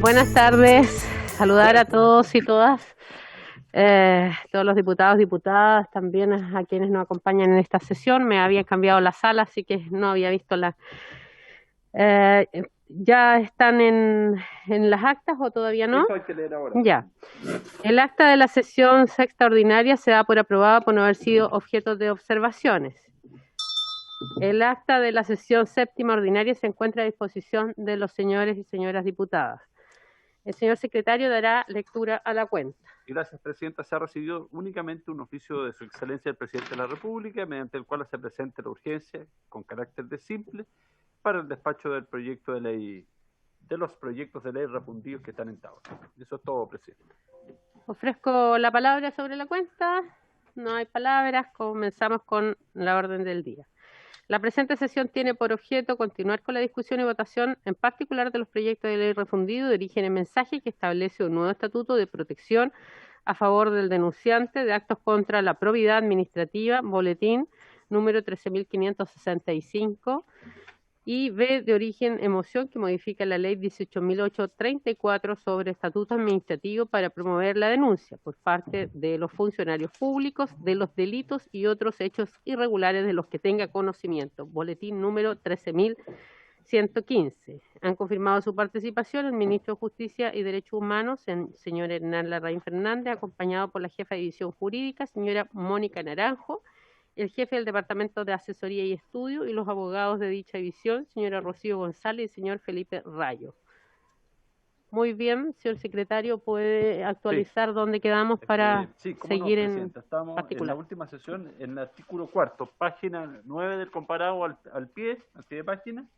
Buenas tardes, saludar a todos y todas, todos los diputados, diputadas, también a quienes nos acompañan en esta sesión. Me habían cambiado la sala, así que no había visto la... Eh, ¿Ya están en las actas o todavía no? Eso hay que leer ahora. Ya. El acta de la sesión sexta ordinaria se da por aprobada por no haber sido objeto de observaciones. El acta de la sesión séptima ordinaria se encuentra a disposición de los señores y señoras diputadas. El señor secretario dará lectura a la cuenta. Gracias, Presidenta. Se ha recibido únicamente un oficio de Su Excelencia el Presidente de la República, mediante el cual se presenta la urgencia, con carácter de simple, para el despacho del proyecto de ley, de los proyectos de ley refundidos que están en tabla. Eso es todo, Presidente. Ofrezco la palabra sobre la cuenta. No hay palabras. Comenzamos con la orden del día. La presente sesión tiene por objeto continuar con la discusión y votación, en particular de los proyectos de ley refundidos de origen en mensaje que establece un nuevo estatuto de protección a favor del denunciante de actos contra la probidad administrativa, boletín número 13.565, y B de origen en moción que modifica la ley 18.834 sobre estatuto administrativo para promover la denuncia por parte de los funcionarios públicos de los delitos y otros hechos irregulares de los que tenga conocimiento, boletín número 13.115. Han confirmado su participación el ministro de Justicia y Derechos Humanos, el señor Hernán Larraín Fernández, acompañado por la jefa de división jurídica, señora Mónica Naranjo, el jefe del Departamento de Asesoría y Estudio y los abogados de dicha división, señora Rocío González y señor Felipe Rayo. Muy bien, señor secretario, ¿puede actualizar dónde quedamos para seguir en Estamos particular? En la última sesión, en el artículo 4, página 9 del comparado al pie de página.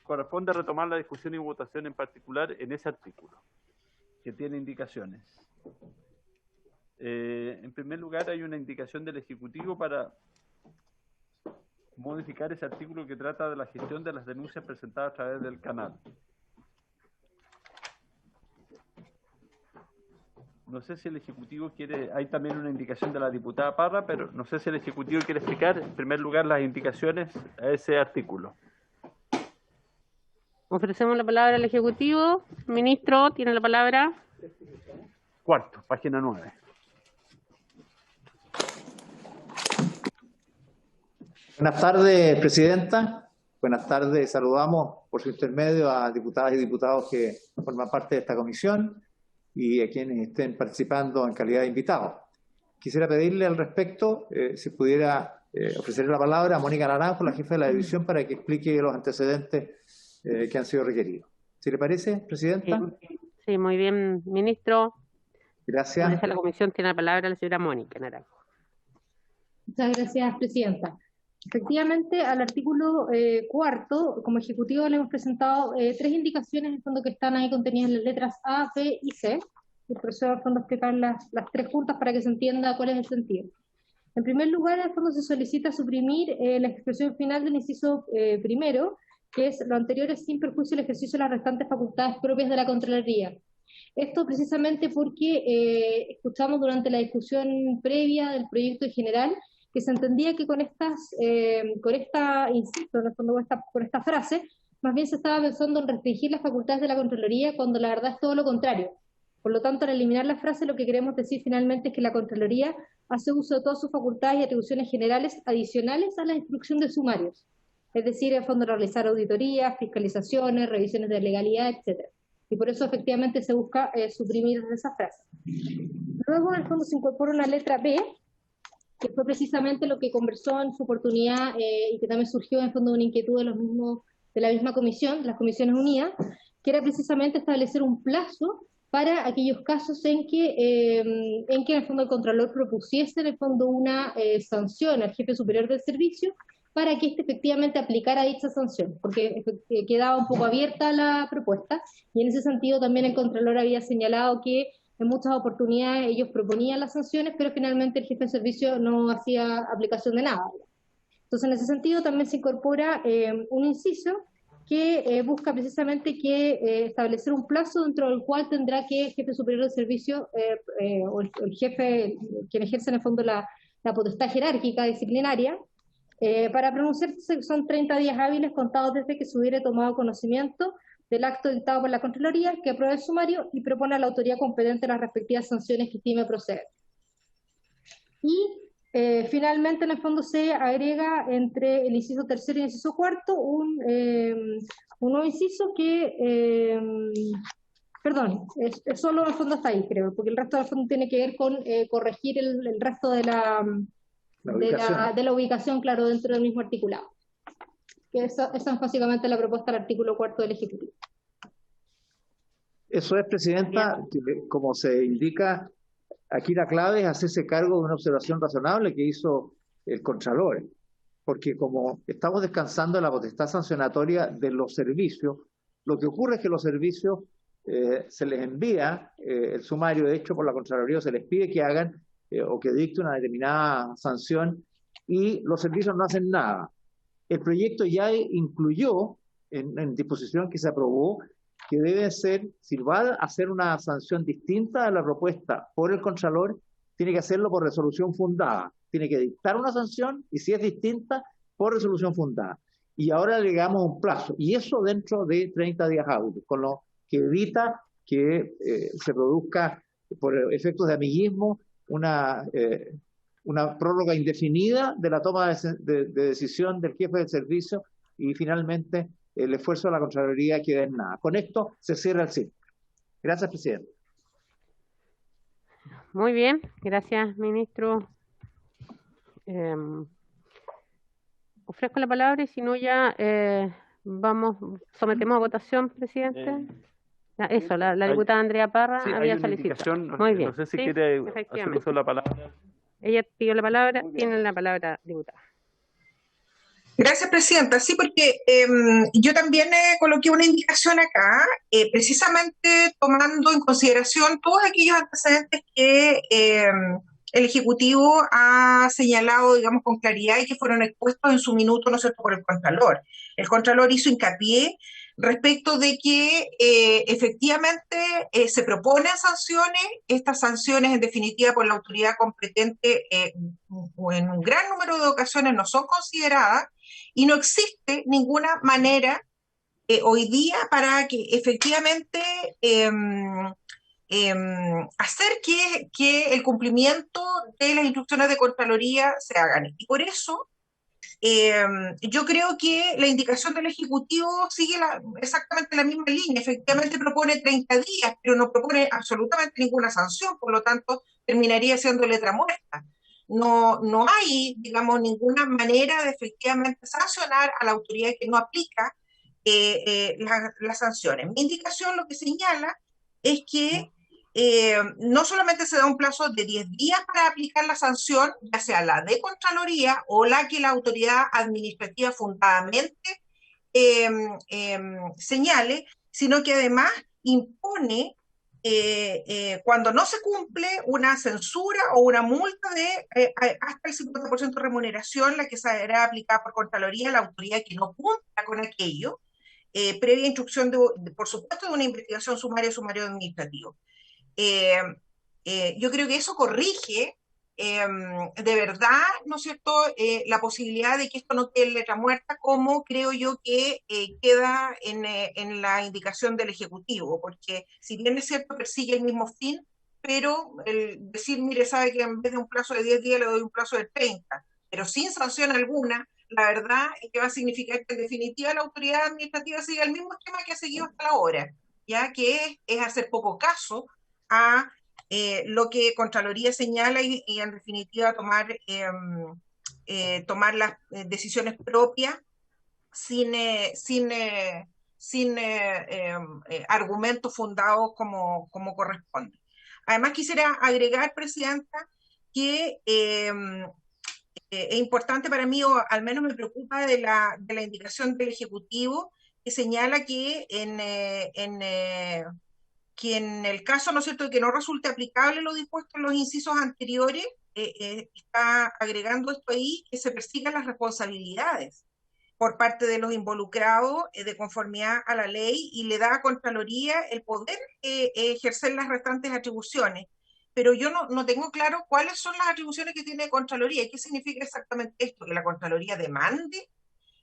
Corresponde retomar la discusión y votación en particular en ese artículo, que tiene indicaciones. En primer lugar, hay una indicación del Ejecutivo para modificar ese artículo que trata de la gestión de las denuncias presentadas a través del canal. No sé si el Ejecutivo quiere... Hay también una indicación de la diputada Parra, pero no sé si el Ejecutivo quiere explicar, en primer lugar, las indicaciones a ese artículo. Ofrecemos la palabra al Ejecutivo. Ministro, tiene la palabra. Cuarto, página 9. Buenas tardes, Presidenta. Buenas tardes. Saludamos por su intermedio a diputadas y diputados que forman parte de esta comisión y a quienes estén participando en calidad de invitados. Quisiera pedirle al respecto, si pudiera ofrecerle la palabra a Mónica Naranjo, la jefa de la división, para que explique los antecedentes que han sido requeridos. ¿Sí le parece, Presidenta? Sí, muy bien, ministro. Gracias. Desde la comisión tiene la palabra la señora Mónica Naranjo. Muchas gracias, Presidenta. Efectivamente, al artículo cuarto, como Ejecutivo le hemos presentado tres indicaciones en fondo que están ahí contenidas en las letras A, B y C. Y por eso, al fondo, explicar las tres juntas para que se entienda cuál es el sentido. En primer lugar, al fondo se solicita suprimir la expresión final del inciso primero, que es lo anterior es sin perjuicio del ejercicio de las restantes facultades propias de la Contraloría. Esto precisamente porque escuchamos durante la discusión previa del proyecto en general que se entendía que con esta, insisto, en el fondo con esta frase, más bien se estaba pensando en restringir las facultades de la Contraloría cuando la verdad es todo lo contrario. Por lo tanto, al eliminar la frase, lo que queremos decir finalmente es que la Contraloría hace uso de todas sus facultades y atribuciones generales adicionales a la instrucción de sumarios. Es decir, en fondo realizar auditorías, fiscalizaciones, revisiones de legalidad, etc. Y por eso efectivamente se busca suprimir esa frase. Luego, en el fondo, se incorpora una letra B, que fue precisamente lo que conversó en su oportunidad y que también surgió en fondo de una inquietud de la misma comisión, las Comisiones Unidas, que era precisamente establecer un plazo para aquellos casos en que en el fondo el Contralor propusiese en el fondo una sanción al jefe superior del servicio para que éste efectivamente aplicara dicha sanción, porque quedaba un poco abierta la propuesta, y en ese sentido también el Contralor había señalado que en muchas oportunidades ellos proponían las sanciones, pero finalmente el jefe de servicio no hacía aplicación de nada. Entonces, en ese sentido también se incorpora un inciso que busca precisamente que establecer un plazo dentro del cual tendrá que el jefe superior del servicio o el jefe, quien ejerce en el fondo la potestad jerárquica disciplinaria, para pronunciarse son 30 días hábiles contados desde que se hubiera tomado conocimiento del acto dictado por la Contraloría, que apruebe el sumario y propone a la autoridad competente las respectivas sanciones que estime proceder. Y finalmente, en el fondo, se agrega entre el inciso tercero y el inciso cuarto un nuevo inciso que, perdón, es solo en el fondo hasta ahí, creo, porque el resto del fondo tiene que ver con corregir el resto de la ubicación, claro, dentro del mismo articulado. Esa es básicamente la propuesta del artículo cuarto del Ejecutivo. Eso es, Presidenta, como se indica, aquí la clave es hacerse cargo de una observación razonable que hizo el Contralor, porque como estamos descansando de la potestad sancionatoria de los servicios, lo que ocurre es que los servicios se les envía el sumario hecho por la Contraloría, se les pide que hagan o que dicten una determinada sanción y los servicios no hacen nada. El proyecto ya incluyó en disposición que se aprobó que debe ser, si va a hacer una sanción distinta a la propuesta por el Contralor, tiene que hacerlo por resolución fundada. Tiene que dictar una sanción y si es distinta, por resolución fundada. Y ahora le damos un plazo. Y eso dentro de 30 días hábiles, con lo que evita que se produzca, por efectos de amiguismo, una prórroga indefinida de la toma de decisión del jefe del servicio y finalmente el esfuerzo de la Contraloría queda en nada. Con esto se cierra el ciclo. Gracias, Presidente. Muy bien, gracias, ministro. Ofrezco la palabra y si no ya sometemos a votación, Presidente. Eso, la diputada Andrea Parra había solicitado. Muy bien. No sé si sí, quiere hacer uso de la palabra. Ella pidió la palabra, tiene la palabra, diputada. Gracias, Presidenta. Sí, porque yo también coloqué una indicación acá, precisamente tomando en consideración todos aquellos antecedentes que el Ejecutivo ha señalado, digamos, con claridad y que fueron expuestos en su minuto, ¿no es cierto?, por el Contralor. El Contralor hizo hincapié respecto de que efectivamente se proponen sanciones, estas sanciones en definitiva por la autoridad competente en un gran número de ocasiones no son consideradas y no existe ninguna manera hoy día para que efectivamente hacer que el cumplimiento de las instrucciones de Contraloría se hagan. Y por eso yo creo que la indicación del Ejecutivo sigue exactamente la misma línea. Efectivamente propone 30 días, pero no propone absolutamente ninguna sanción, por lo tanto terminaría siendo letra muerta. No hay, digamos, ninguna manera de efectivamente sancionar a la autoridad que no aplica las sanciones. Mi indicación lo que señala es que no solamente se da un plazo de 10 días para aplicar la sanción, ya sea la de Contraloría o la que la autoridad administrativa fundadamente señale, sino que además impone, cuando no se cumple, una censura o una multa de hasta el 50% de remuneración, la que será aplicada por Contraloría a la autoridad que no cumpla con aquello, previa instrucción, por supuesto, de una investigación sumario administrativo. Yo creo que eso corrige de verdad, ¿no es cierto?, la posibilidad de que esto no quede en letra muerta, como creo yo que queda en la indicación del Ejecutivo, porque si bien es cierto persigue el mismo fin, pero el decir, mire, sabe que en vez de un plazo de 10 días le doy un plazo de 30, pero sin sanción alguna, la verdad es que va a significar que en definitiva la autoridad administrativa sigue el mismo esquema que ha seguido hasta ahora, ya que es hacer poco caso a lo que Contraloría señala y en definitiva tomar las decisiones propias sin argumentos fundados como corresponde. Además quisiera agregar, Presidenta, que es importante para mí, o al menos me preocupa de la indicación del Ejecutivo, que señala que en el caso, ¿no es cierto?, de que no resulte aplicable lo dispuesto en los incisos anteriores, está agregando esto ahí, que se persigan las responsabilidades por parte de los involucrados de conformidad a la ley y le da a Contraloría el poder ejercer las restantes atribuciones. Pero yo no tengo claro cuáles son las atribuciones que tiene Contraloría. ¿Qué significa exactamente esto? ¿Que la Contraloría demande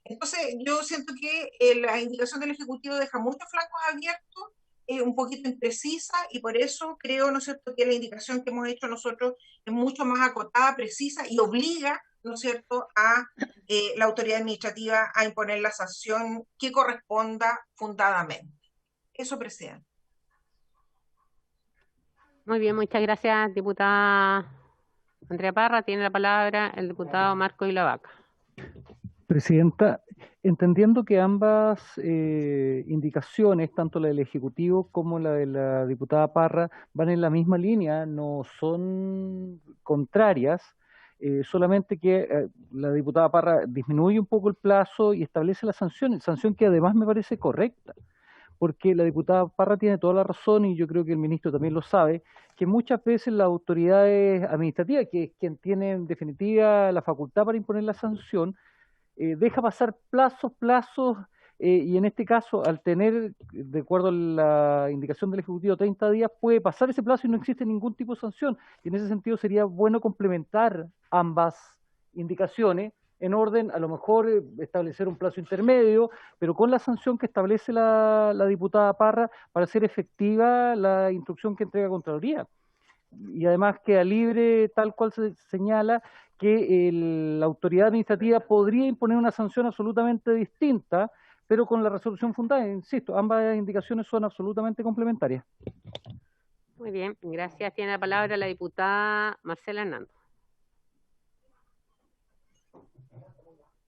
Entonces, yo siento que la indicación del Ejecutivo deja muchos flancos abiertos, un poquito imprecisa, y por eso creo, ¿no es cierto?, que la indicación que hemos hecho nosotros es mucho más acotada, precisa, y obliga, ¿no es cierto?, a la autoridad administrativa a imponer la sanción que corresponda fundadamente. Eso, presidente. Muy bien, muchas gracias, diputada Andrea Parra. Tiene la palabra el diputado Marco Ilavaca. Presidenta, entendiendo que ambas indicaciones, tanto la del Ejecutivo como la de la diputada Parra, van en la misma línea, no son contrarias, solamente que la diputada Parra disminuye un poco el plazo y establece la sanción que además me parece correcta, porque la diputada Parra tiene toda la razón, y yo creo que el ministro también lo sabe, que muchas veces las autoridades administrativas, que es quien tiene en definitiva la facultad para imponer la sanción, deja pasar plazos, y en este caso, al tener, de acuerdo a la indicación del Ejecutivo, 30 días, puede pasar ese plazo y no existe ningún tipo de sanción. Y en ese sentido sería bueno complementar ambas indicaciones en orden, a lo mejor establecer un plazo intermedio, pero con la sanción que establece la diputada Parra para hacer efectiva la instrucción que entrega Contraloría. Y además queda libre, tal cual se señala, que la autoridad administrativa podría imponer una sanción absolutamente distinta, pero con la resolución fundada. Insisto, ambas indicaciones son absolutamente complementarias. Muy bien, gracias. Tiene la palabra la diputada Marcela Hernando.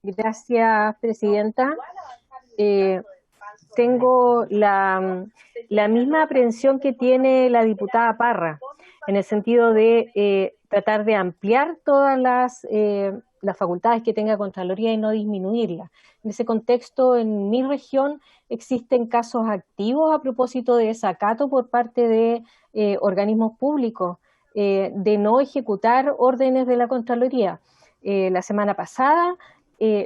Gracias, presidenta. Tengo la misma aprehensión que tiene la diputada Parra, en el sentido de tratar de ampliar todas las facultades que tenga Contraloría y no disminuirlas. En ese contexto, en mi región existen casos activos a propósito de desacato por parte de organismos públicos, de no ejecutar órdenes de la Contraloría. La semana pasada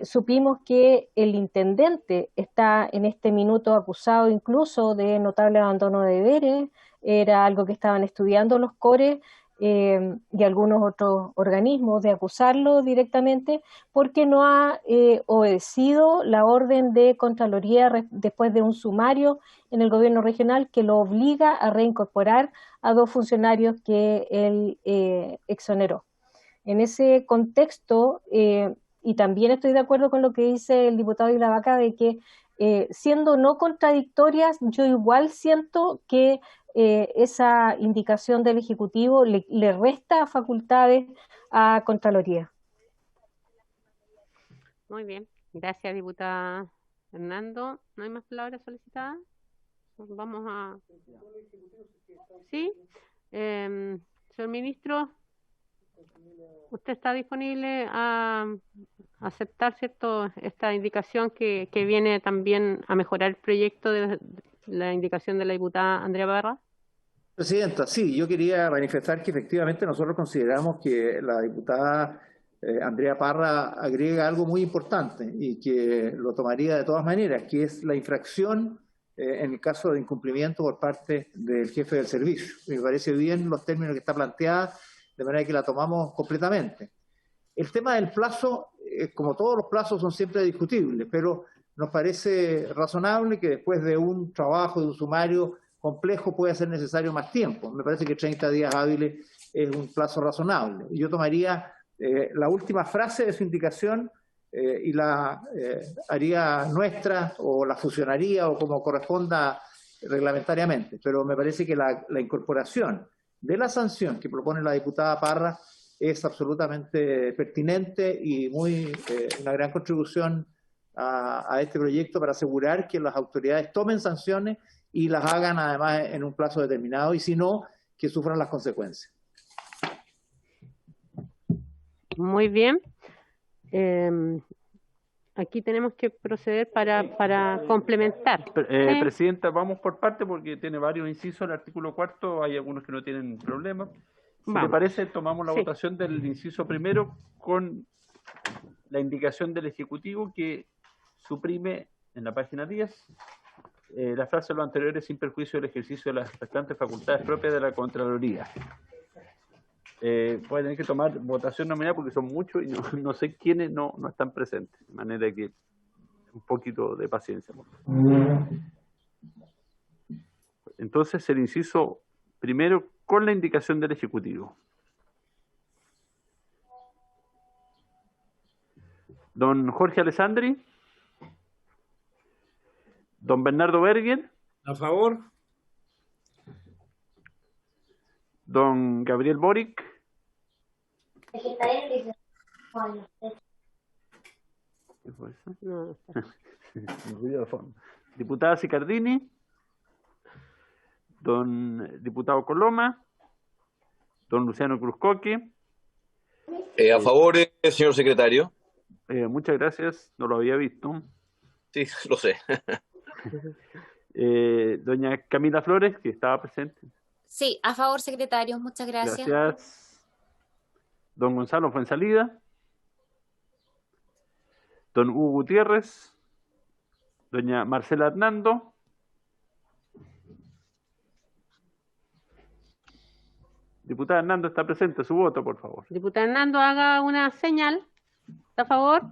supimos que el intendente está en este minuto acusado incluso de notable abandono de deberes. Era algo que estaban estudiando los CORE y algunos otros organismos, de acusarlo directamente porque no ha obedecido la orden de Contraloría después de un sumario en el gobierno regional que lo obliga a reincorporar a 2 funcionarios que él exoneró. En ese contexto, y también estoy de acuerdo con lo que dice el diputado Ilavaca, de que siendo no contradictorias, yo igual siento que esa indicación del Ejecutivo le resta facultades a Contraloría. Muy bien, gracias, diputada Hernando. ¿No hay más palabras solicitadas? Vamos a... ¿Sí? Señor ministro, ¿usted está disponible a aceptar, cierto, esta indicación que viene también a mejorar el proyecto de la indicación de la diputada Andrea Parra? Presidenta, sí, yo quería manifestar que efectivamente nosotros consideramos que la diputada Andrea Parra agrega algo muy importante y que lo tomaría de todas maneras, que es la infracción en el caso de incumplimiento por parte del jefe del servicio. Me parece bien los términos que está planteada, de manera que la tomamos completamente. El tema del plazo, como todos los plazos, son siempre discutibles, pero nos parece razonable que después de un trabajo, de un sumario complejo, pueda ser necesario más tiempo. Me parece que 30 días hábiles es un plazo razonable. Y yo tomaría la última frase de su indicación y la haría nuestra, o la fusionaría, o como corresponda reglamentariamente. Pero me parece que la incorporación de la sanción que propone la diputada Parra es absolutamente pertinente y una gran contribución a este proyecto para asegurar que las autoridades tomen sanciones y las hagan además en un plazo determinado, y si no, que sufran las consecuencias. Muy bien. Aquí tenemos que proceder para complementar. Presidenta, vamos por parte porque tiene varios incisos el artículo 4, hay algunos que no tienen problema. Si le parece, tomamos la votación del inciso primero con la indicación del Ejecutivo que suprime en la página 10 la frase "lo anterior es sin perjuicio del ejercicio de las restantes facultades propias de la Contraloría". Puede tener que tomar votación nominal porque son muchos y no sé quiénes no están presentes, de manera que un poquito de paciencia, por favor. Entonces, el inciso primero con la indicación del Ejecutivo. Don Jorge Alessandri. Don Bernardo Berger. A favor. Don Gabriel Boric. ¿Qué fue eso? No, Diputada Sicardini. Don diputado Coloma. Don Luciano Cruzcoque. A favor, señor secretario. Muchas gracias, no lo había visto. Sí, lo sé. Doña Camila Flores, que estaba presente. Sí, a favor, secretario. Muchas gracias. Gracias. Don Gonzalo Fuensalida. Don Hugo Gutiérrez. Doña Marcela Hernando. Diputada Hernando está presente, su voto, por favor. Diputada Hernando, haga una señal. ¿Está a favor?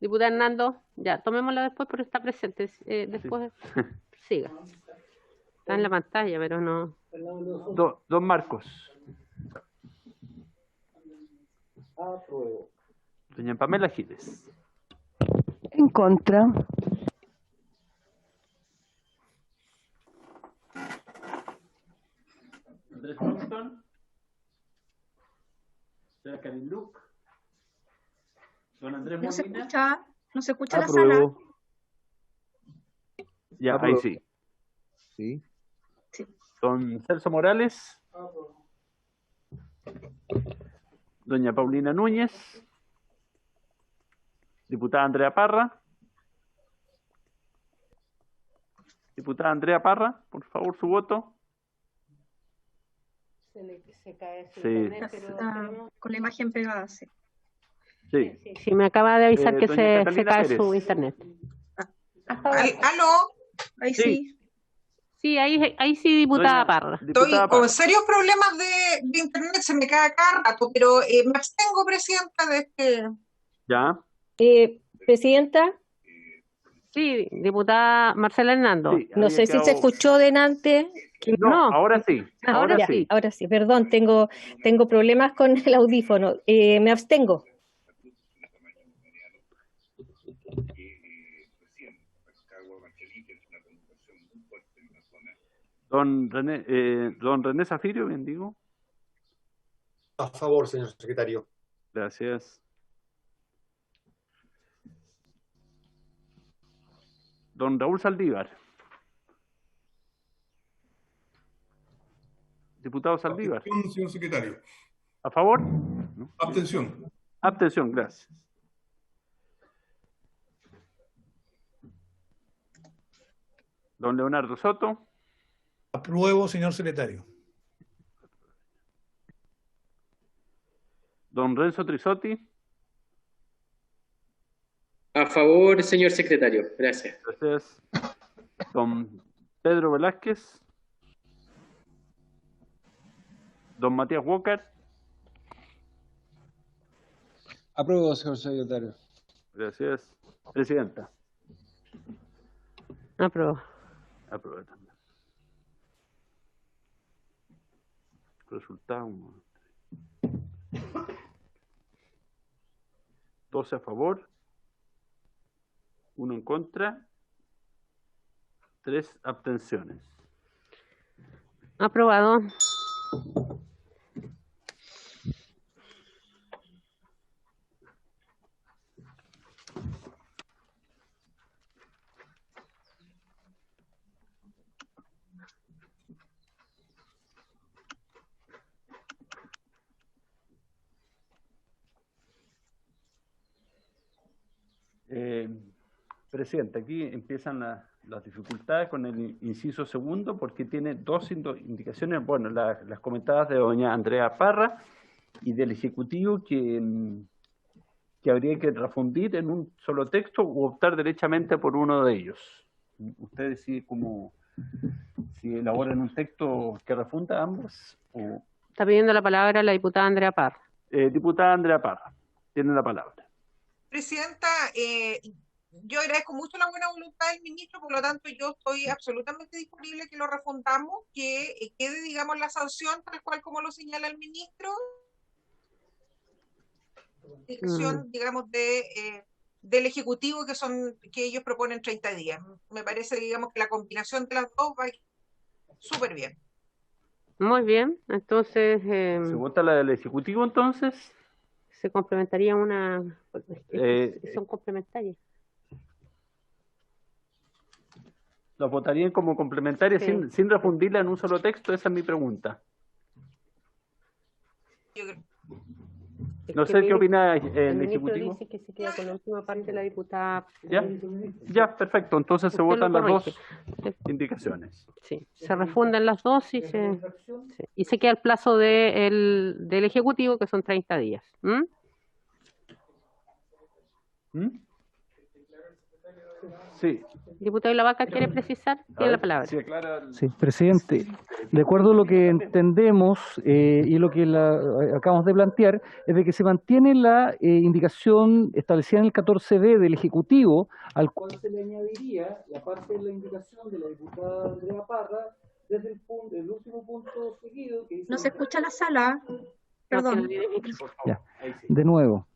Diputada Hernando, ya, tomémosla después porque está presente. Después siga. Está en la pantalla, pero no. Don Marcos. Doña Pamela Giles. En contra. Andrés Thompson. Señora Karin Luc. Don Andrés Molina. No se escucha la sala. Ya, ahí sí. Sí. Don Celso Morales. Doña Paulina Núñez. Diputada Andrea Parra. Diputada Andrea Parra, por favor, su voto. Se cae su Sí. internet, pero Con la imagen pegada, sí. Sí. Sí, me acaba de avisar que doña se Catalina cae Pérez. su internet. ¿Aló? Ahí Sí. sí. Sí, ahí sí, diputada Doña Parra. Estoy diputada con Parra. serios problemas de internet, se me cae cada rato, pero me abstengo, presidenta, de este. Ya. Presidenta, Sí, diputada Marcela Hernando. Sí, no había sé si se quedado- escuchó delante. No, ahora sí. Ahora Ya, sí. ahora sí, perdón, tengo problemas con el audífono. Me abstengo. Don René Zafirio, bien digo. A favor, señor secretario. Gracias. Don Raúl Saldívar. Diputado Saldívar. Abstención, señor secretario. ¿A favor? ¿No? Abstención. Abstención, gracias. Don Leonardo Soto. Apruebo, señor secretario. Don Renzo Trisotti. A favor, señor secretario. Gracias. Gracias. Don Pedro Velázquez. Don Matías Walker. Apruebo, señor secretario. Gracias. Presidenta. Apruebo. Aprueba también. Resultado. 12 a favor. 1 en contra. 3 abstenciones. Aprobado. Presidente, aquí empiezan las dificultades con el inciso segundo porque tiene dos indicaciones, bueno, las comentadas de doña Andrea Parra y del Ejecutivo que habría que refundir en un solo texto o optar derechamente por uno de ellos. Usted decide cómo, si elaboran un texto que refunda ambos o... Está pidiendo la palabra la diputada Andrea Parra. Diputada Andrea Parra, tiene la palabra. Presidenta, yo agradezco mucho la buena voluntad del ministro, por lo tanto yo estoy absolutamente disponible que lo refundamos, que quede, digamos, la sanción tal cual como lo señala el ministro, digamos, del Ejecutivo, que ellos proponen 30 días. Me parece, digamos, que la combinación de las dos va súper bien. Muy bien, entonces ¿Se vota la del Ejecutivo entonces? se complementaría son complementarias. ¿Los votarían como complementarias Sí. sin refundirla en un solo texto? Esa es mi pregunta. No sé qué opina el ministro Ejecutivo. dice que se queda con la última parte de la diputada. Ya, perfecto. Entonces se Usted votan lo las dos corrige. indicaciones. Sí, se refunden las dos y se queda el plazo del Ejecutivo, que son 30 días. ¿Mm? Sí. Diputado Ilavaca, ¿quiere precisar? Tiene la palabra. Sí, presidente. De acuerdo a lo que entendemos y lo que acabamos de plantear, es de que se mantiene la indicación establecida en el 14b del Ejecutivo, al cual se le añadiría la parte de la indicación de la diputada Andrea Parra desde el último punto seguido que dice... No se escucha la sala. Perdón. Ya, de nuevo.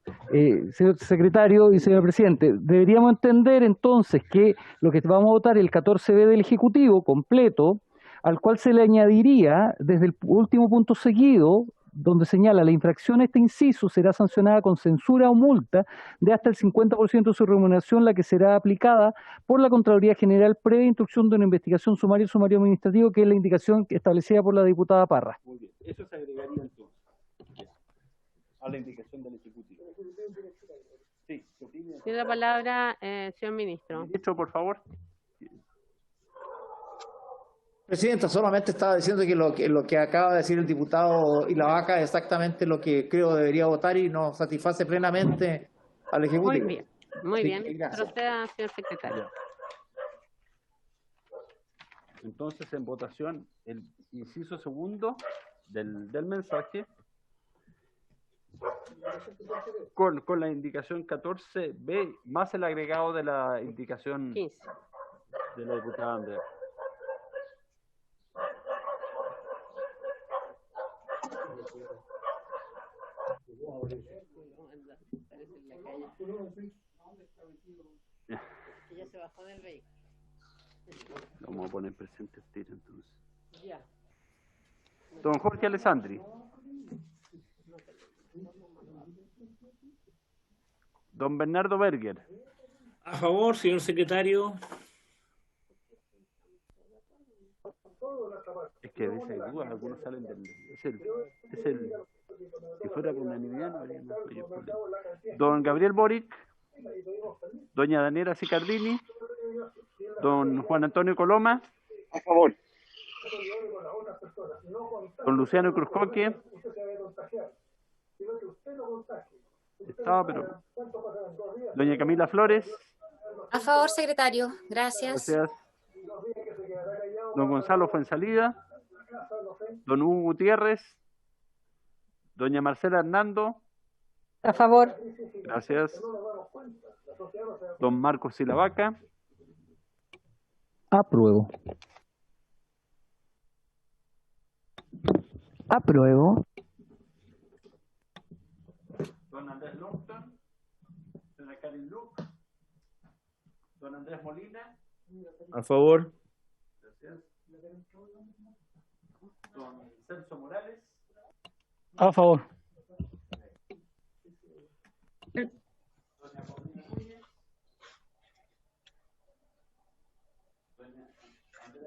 Señor secretario y señor presidente, deberíamos entender entonces que lo que vamos a votar es el 14b del Ejecutivo completo, al cual se le añadiría desde el último punto seguido, donde señala la infracción a este inciso será sancionada con censura o multa de hasta el 50% de su remuneración, la que será aplicada por la Contraloría General previa instrucción de una investigación sumaria o sumario administrativo, que es la indicación establecida por la diputada Parra. Muy bien. Eso se agregaría entonces a la indicación del Ejecutivo. Sí, Tiene la palabra, señor ministro. Ministro, por favor. Presidenta, solamente estaba diciendo que lo que acaba de decir el diputado Ilavaca es exactamente lo que creo debería votar y nos satisface plenamente al Ejecutivo. Muy Sí, bien. gracias. Proceda, señor secretario. Entonces, en votación, el inciso segundo del mensaje con la indicación 14b más el agregado de la indicación 15 de la diputada Andrea. Ya se bajó del vehículo. Vamos a poner presente el tiro entonces. Ya. Don Jorge Alessandri. Don Bernardo Berger. A favor, señor secretario. Es que a veces hay dudas, algunos salen del... si fuera por unanimidad no habría más mayor problema. Don Gabriel Boric. Doña Daniela Sicardini. Don Juan Antonio Coloma. A favor. Don Luciano Cruzcoque. Estaba, pero... Doña Camila Flores. A favor, secretario. Gracias. Gracias. Don Gonzalo Fuensalida. Don Hugo Gutiérrez. Doña Marcela Hernando. A favor. Gracias. Don Marcos Silavaca. Apruebo. Apruebo. Don Andrés Longton. Doña Karin Luc. Don Andrés Molina. A favor. Gracias. Don Celso Morales. A favor.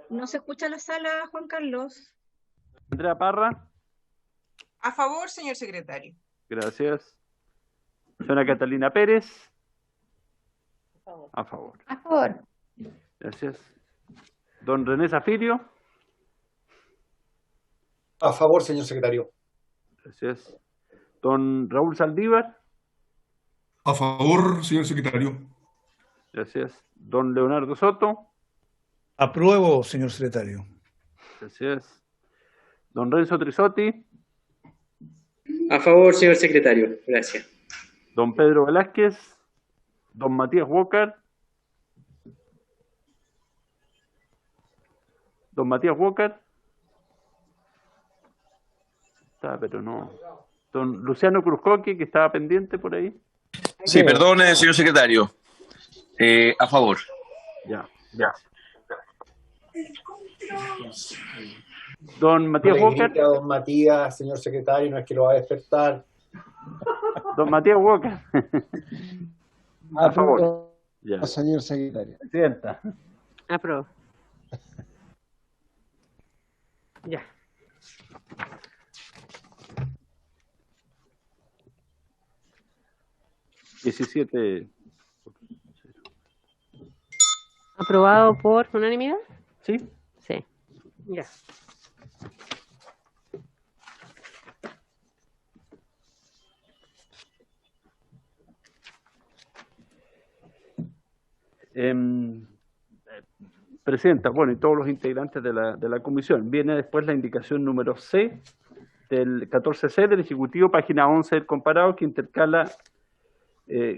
No se escucha la sala, Juan Carlos. Andrea Parra. A favor, señor secretario. Gracias. Señora Catalina Pérez. A favor. A favor. Gracias. Don René Zafirio. A favor, señor secretario. Gracias. Don Raúl Saldívar. A favor, señor secretario. Gracias. Don Leonardo Soto. Apruebo, señor secretario. Gracias. Don Renzo Trisotti. A favor, señor secretario. Gracias. Don Pedro Velázquez. Don Matías Walker. Don Matías Walker. Está, pero no. Don Luciano Cruzcoque, que estaba pendiente por ahí. Sí, perdone, señor secretario. A favor. Ya. Don Matías Walker. Don Matías, señor secretario, no es que lo va a despertar. Don Matías Walker. A favor. Ya. Señor secretario. Presidenta. Apruebo. Ya. ¿Aprobado por unanimidad? Sí. Sí. Ya. Presidenta, bueno, y todos los integrantes de la comisión. Viene después la indicación número C, del 14C del Ejecutivo, página 11 del comparado, que intercala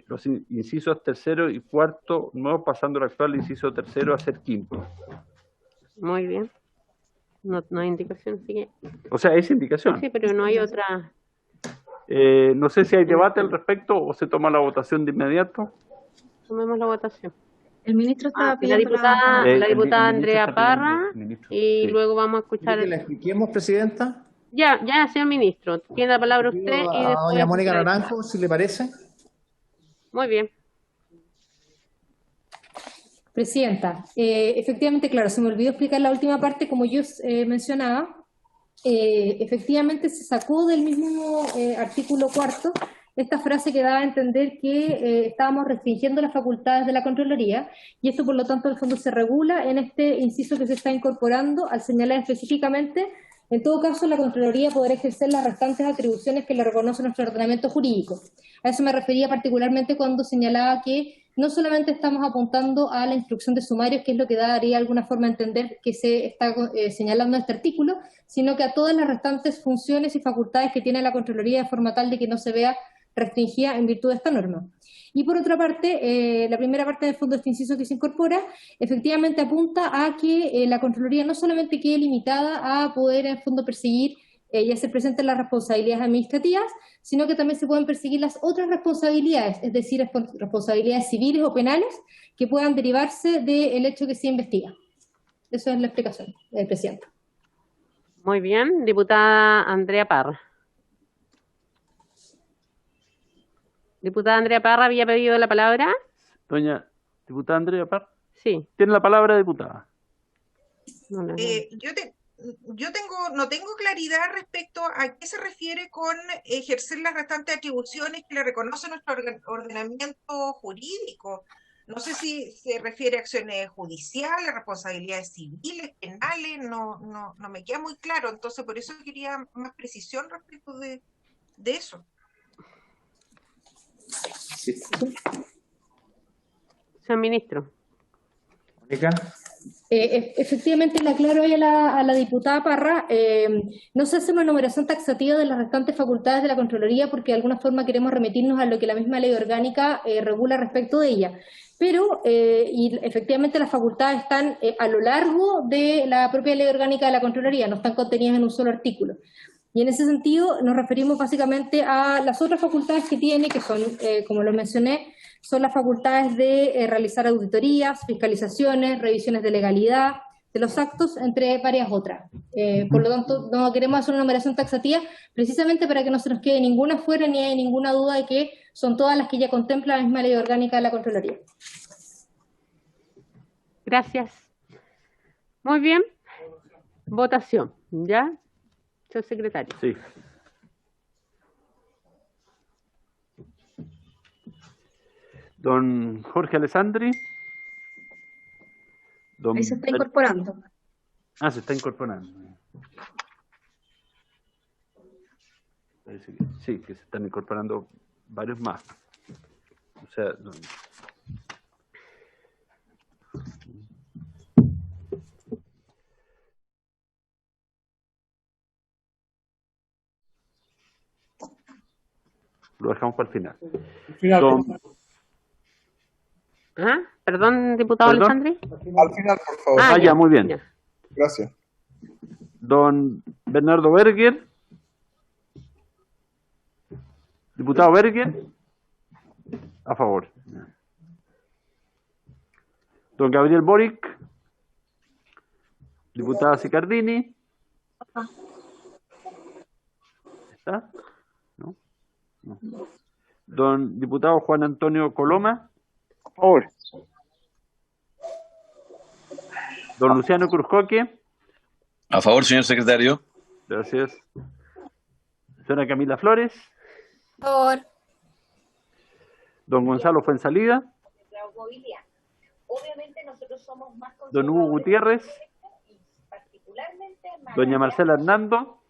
los incisos tercero y cuarto, nuevo, pasando el actual inciso tercero a ser quinto. Muy bien. No hay indicación, así que... O sea, es indicación. Sí, pero no hay otra... no sé si hay debate al respecto o se toma la votación de inmediato. Tomemos la votación. El ministro estaba la diputada Andrea Parra, y sí. Luego vamos a escuchar... ¿Que la expliquemos, Presidenta? Ya, señor ministro. Tiene la palabra usted y después... Doña Mónica Naranjo, si le parece. Muy bien. Presidenta, efectivamente, claro, se me olvidó explicar la última parte, como yo mencionaba. Efectivamente se sacó del mismo artículo cuarto esta frase que daba a entender que estábamos restringiendo las facultades de la Contraloría, y esto por lo tanto en el fondo se regula en este inciso que se está incorporando al señalar específicamente: en todo caso la Contraloría podrá ejercer las restantes atribuciones que le reconoce nuestro ordenamiento jurídico. A eso me refería particularmente cuando señalaba que no solamente estamos apuntando a la instrucción de sumarios, que es lo que daría alguna forma a entender que se está señalando en este artículo, sino que a todas las restantes funciones y facultades que tiene la Contraloría, de forma tal de que no se vea restringida en virtud de esta norma. Y por otra parte, la primera parte del fondo de este inciso que se incorpora, efectivamente apunta a que la Contraloría no solamente quede limitada a poder en fondo perseguir y hacer presentes las responsabilidades administrativas, sino que también se pueden perseguir las otras responsabilidades, es decir, responsabilidades civiles o penales que puedan derivarse del hecho que se investiga. Esa es la explicación, Presidenta. Muy bien. Diputada Andrea Parra. Diputada Andrea Parra había pedido la palabra. Doña diputada Andrea Parra. Sí. Tiene la palabra, diputada. No tengo claridad respecto a qué se refiere con ejercer las restantes atribuciones que le reconoce nuestro ordenamiento jurídico. No sé si se refiere a acciones judiciales, responsabilidades civiles, penales, no me queda muy claro. Entonces, por eso quería más precisión respecto de eso. Sí. Señor ministro. Mónica. Efectivamente, le aclaro ahí a la diputada Parra, no se hace una enumeración taxativa de las restantes facultades de la Contraloría porque de alguna forma queremos remitirnos a lo que la misma ley orgánica regula respecto de ella. Pero, y efectivamente las facultades están a lo largo de la propia ley orgánica de la Contraloría, no están contenidas en un solo artículo. Y en ese sentido nos referimos básicamente a las otras facultades que tiene, que son, como lo mencioné, son las facultades de realizar auditorías, fiscalizaciones, revisiones de legalidad de los actos, entre varias otras. Por lo tanto, no queremos hacer una numeración taxativa precisamente para que no se nos quede ninguna fuera ni haya ninguna duda de que son todas las que ya contempla la misma ley orgánica de la Contraloría. Gracias. Muy bien. Votación. ¿Ya? Señor secretario. Sí. Don Jorge Alessandri. Ahí se está incorporando. Ah, se está incorporando. Sí, que se están incorporando varios más. O sea, lo dejamos para el final. Perdón, diputado Alessandri. Al final, por favor. Ya, muy bien. Ya. Gracias. Don Bernardo Berger. Diputado Berger. A favor. Don Gabriel Boric. Diputada Sicardini. ¿Está? ¿No? No. Don diputado Juan Antonio Coloma. A favor. Don Luciano Cruzcoque. A favor, señor secretario. Gracias. Señora Camila Flores. A favor. Don Gonzalo Fuensalida. Don Hugo Gutiérrez. Doña Marcela Hernando.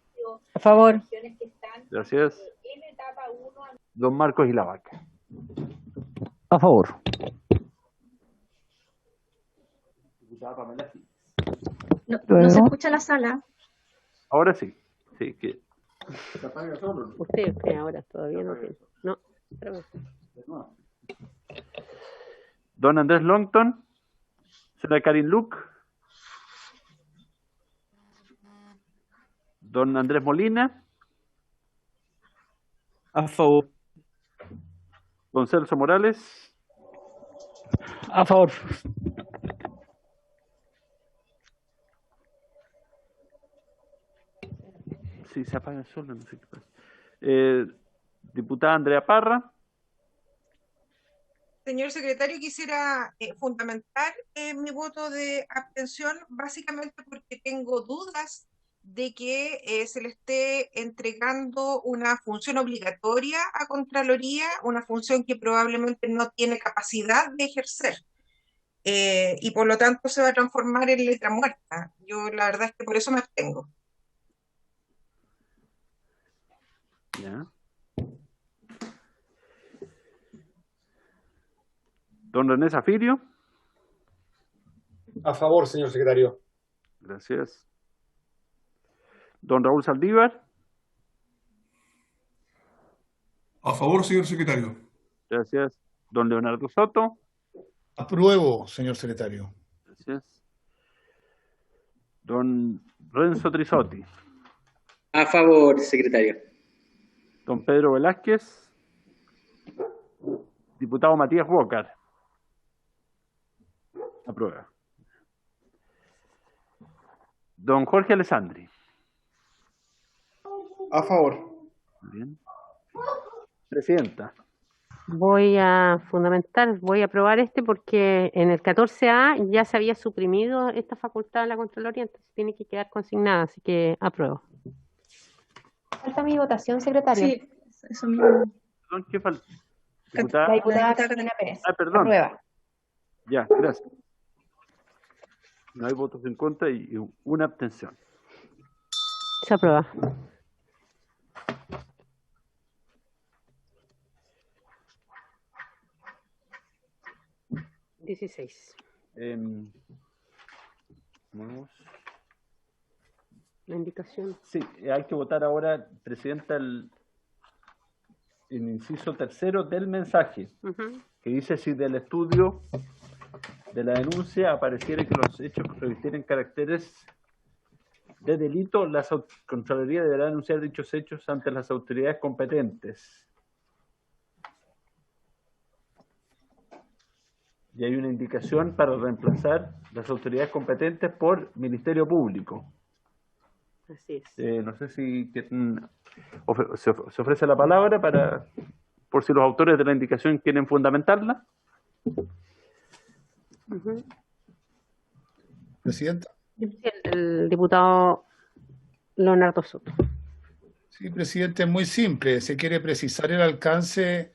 A favor. Gracias. Don Marcos Ilavaca. A favor. No se escucha la sala. Ahora sí. Sí, que... Usted ahora todavía no tiene. No, espérame. Don Andrés Longton. Señora Karin Luc. Don Andrés Molina. A favor. Don Celso Morales. A favor. Sí, se apaga solo, no sé qué pasa. Diputada Andrea Parra. Señor secretario, quisiera fundamentar mi voto de abstención, básicamente porque tengo dudas de que se le esté entregando una función obligatoria a Contraloría, una función que probablemente no tiene capacidad de ejercer. Y por lo tanto se va a transformar en letra muerta. Yo la verdad es que por eso me abstengo. Ya. Don René Zafirio. A favor, señor secretario. Gracias. Don Raúl Saldívar. A favor, señor secretario. Gracias. Don Leonardo Soto. Apruebo, señor secretario. Gracias. Don Renzo Trisotti. A favor, secretario. Don Pedro Velázquez. Diputado Matías Walker. Aprueba. Don Jorge Alessandri. A favor. Bien. Presidenta. Voy a fundamentar, voy a aprobar porque en el 14A ya se había suprimido esta facultad de la Contraloría, entonces tiene que quedar consignada, así que apruebo. Falta mi votación, secretario. Sí, eso mismo. Perdón, ¿qué falta? La diputada Catalina Pérez. Ah, perdón. Aprueba. Ya, gracias. No hay votos en contra y una abstención. Se aprueba. Vamos. La indicación. Sí, hay que votar ahora, Presidenta, el inciso tercero del mensaje, que dice: si del estudio de la denuncia apareciera que los hechos revistieren caracteres de delito, la Contraloría deberá denunciar dichos hechos ante las autoridades competentes. Y hay una indicación para reemplazar las autoridades competentes por Ministerio Público. Así es. No sé si se ofrece la palabra por si los autores de la indicación quieren fundamentarla. Presidenta. El diputado Leonardo Soto. Sí, presidente, es muy simple. Se quiere precisar el alcance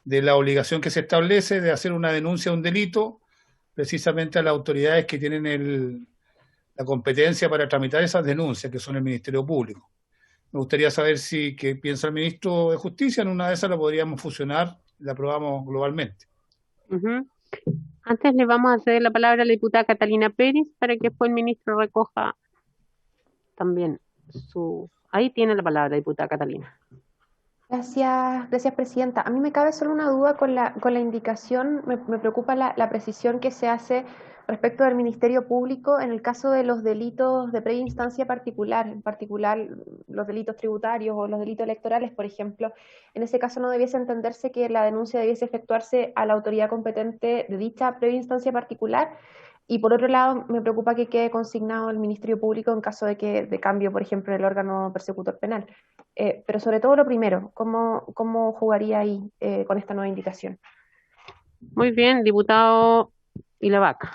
de la obligación que se establece de hacer una denuncia de un delito, precisamente a las autoridades que tienen la competencia para tramitar esas denuncias, que son el Ministerio Público. Me gustaría saber qué piensa el ministro de Justicia. En una de esas la podríamos fusionar, la aprobamos globalmente. Antes le vamos a ceder la palabra a la diputada Catalina Pérez para que después el ministro recoja también su... Ahí tiene la palabra, diputada Catalina. Gracias, Presidenta. A mí me cabe solo una duda con la indicación, me preocupa la precisión que se hace respecto del Ministerio Público en el caso de los delitos de previa instancia particular, en particular los delitos tributarios o los delitos electorales, por ejemplo. En ese caso no debiese entenderse que la denuncia debiese efectuarse a la autoridad competente de dicha previa instancia particular. Y por otro lado, me preocupa que quede consignado el Ministerio Público en caso de cambio, por ejemplo, del órgano persecutor penal. Pero sobre todo lo primero, ¿cómo jugaría ahí con esta nueva indicación? Muy bien, diputado Ilavaca.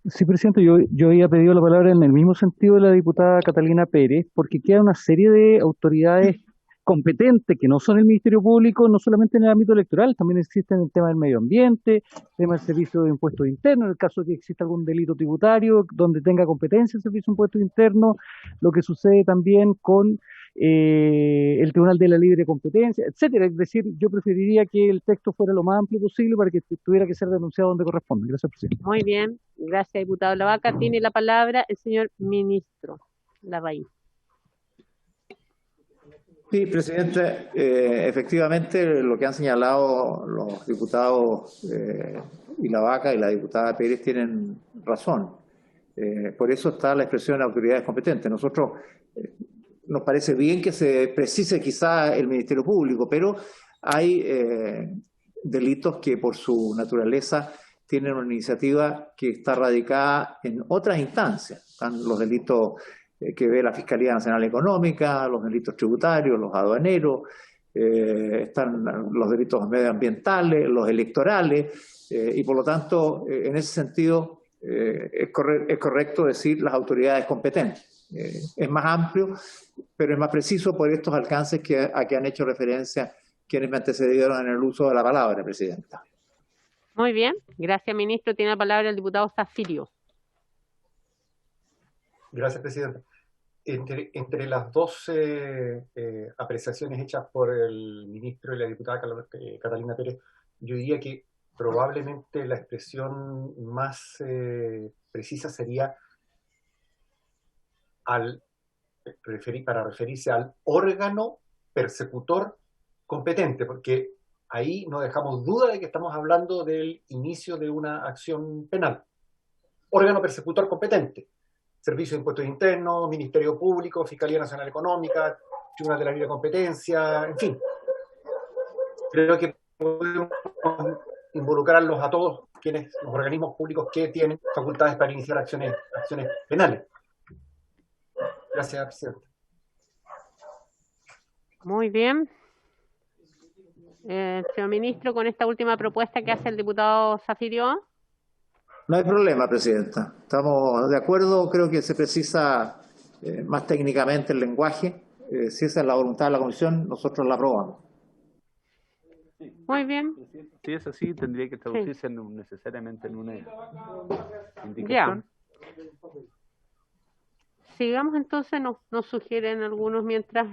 Sí, presidente, yo había pedido la palabra en el mismo sentido de la diputada Catalina Pérez, porque queda una serie de autoridades competentes que no son el Ministerio Público, no solamente en el ámbito electoral, también existen el tema del medio ambiente, el tema del servicio de impuestos internos, en el caso de que exista algún delito tributario donde tenga competencia el servicio de impuestos internos, lo que sucede también con el Tribunal de la Libre Competencia, etcétera. Es decir, yo preferiría que el texto fuera lo más amplio posible para que tuviera que ser denunciado donde corresponde. Gracias, presidente. Muy bien, gracias, diputado Ilavaca. Tiene la palabra el señor ministro Larraín. Sí, presidente, efectivamente lo que han señalado los diputados Ilavaca y la diputada Pérez tienen razón. Por eso está la expresión de autoridades competentes. Nosotros nos parece bien que se precise quizá el Ministerio Público, pero hay delitos que por su naturaleza tienen una iniciativa que está radicada en otras instancias. Están los delitos que ve la Fiscalía Nacional Económica, los delitos tributarios, los aduaneros, están los delitos medioambientales, los electorales, y por lo tanto, en ese sentido, es correcto decir las autoridades competentes. Es más amplio, pero es más preciso por estos alcances a que han hecho referencia quienes me antecedieron en el uso de la palabra, presidenta. Muy bien, gracias, ministro. Tiene la palabra el diputado Zafirio. Gracias, presidente. Entre las dos apreciaciones hechas por el ministro y la diputada Catalina Pérez, yo diría que probablemente la expresión más precisa sería para referirse al órgano persecutor competente, porque ahí no dejamos duda de que estamos hablando del inicio de una acción penal. Órgano persecutor competente. Servicio de Impuestos Internos, Ministerio Público, Fiscalía Nacional Económica, Tribunal de la Libre Competencia, en fin. Creo que podemos involucrarlos a todos los organismos públicos que tienen facultades para iniciar acciones penales. Gracias, presidente. Muy bien. Señor ministro, con esta última propuesta que hace el diputado Zafirio. No hay problema, presidenta. Estamos de acuerdo, creo que se precisa más técnicamente el lenguaje. Si esa es la voluntad de la comisión, nosotros la aprobamos. Muy bien. Si es así, tendría que traducirse necesariamente en una indicación. Ya. Sigamos entonces, nos sugieren algunos mientras...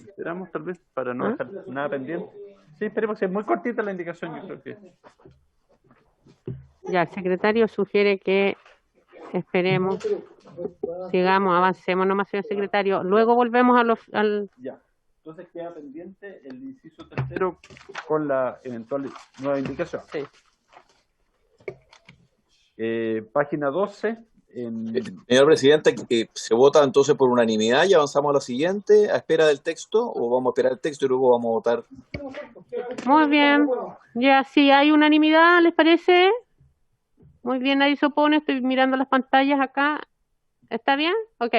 Esperamos tal vez para no dejar nada pendiente. Sí, esperemos que es muy cortita la indicación, yo creo que... Ya, el secretario sugiere que esperemos, sigamos, avancemos nomás, señor secretario. Luego volvemos al... Ya, entonces queda pendiente el inciso tercero con la eventual nueva indicación. Sí. Página 12. Señor presidente, ¿se vota entonces por unanimidad y avanzamos a la siguiente a espera del texto o vamos a esperar el texto y luego vamos a votar? Muy bien. Ya, si hay unanimidad, ¿les parece? Muy bien, nadie se opone, estoy mirando las pantallas acá. ¿Está bien? Ok.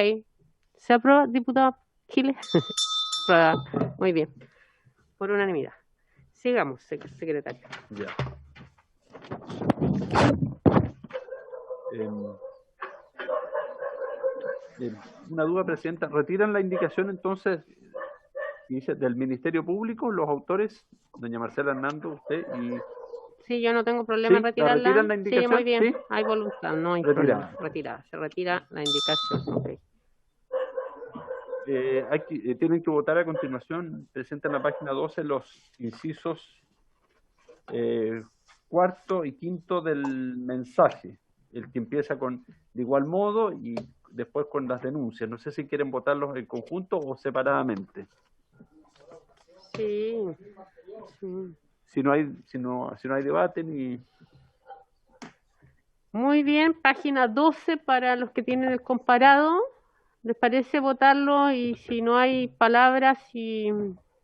¿Se aprueba, diputado Giles? Muy bien. Por unanimidad. Sigamos, secretario. Ya. Una duda, presidenta. ¿Retiran la indicación entonces dice, del Ministerio Público, los autores, doña Marcela Hernando, usted y... Sí, yo no tengo problema en retirarla. ¿Retiran la indicación? Sí, muy bien. ¿Sí? Hay voluntad, no hay problema. Retirada. Se retira la indicación. Okay. Tienen que votar a continuación, presenta en la página 12 los incisos cuarto y quinto del mensaje, el que empieza con de igual modo y después con las denuncias. No sé si quieren votarlos en conjunto o separadamente. Sí, sí. Si no hay debate ni... Muy bien, página 12 para los que tienen el comparado. ¿Les parece votarlo? Y si no hay palabras, y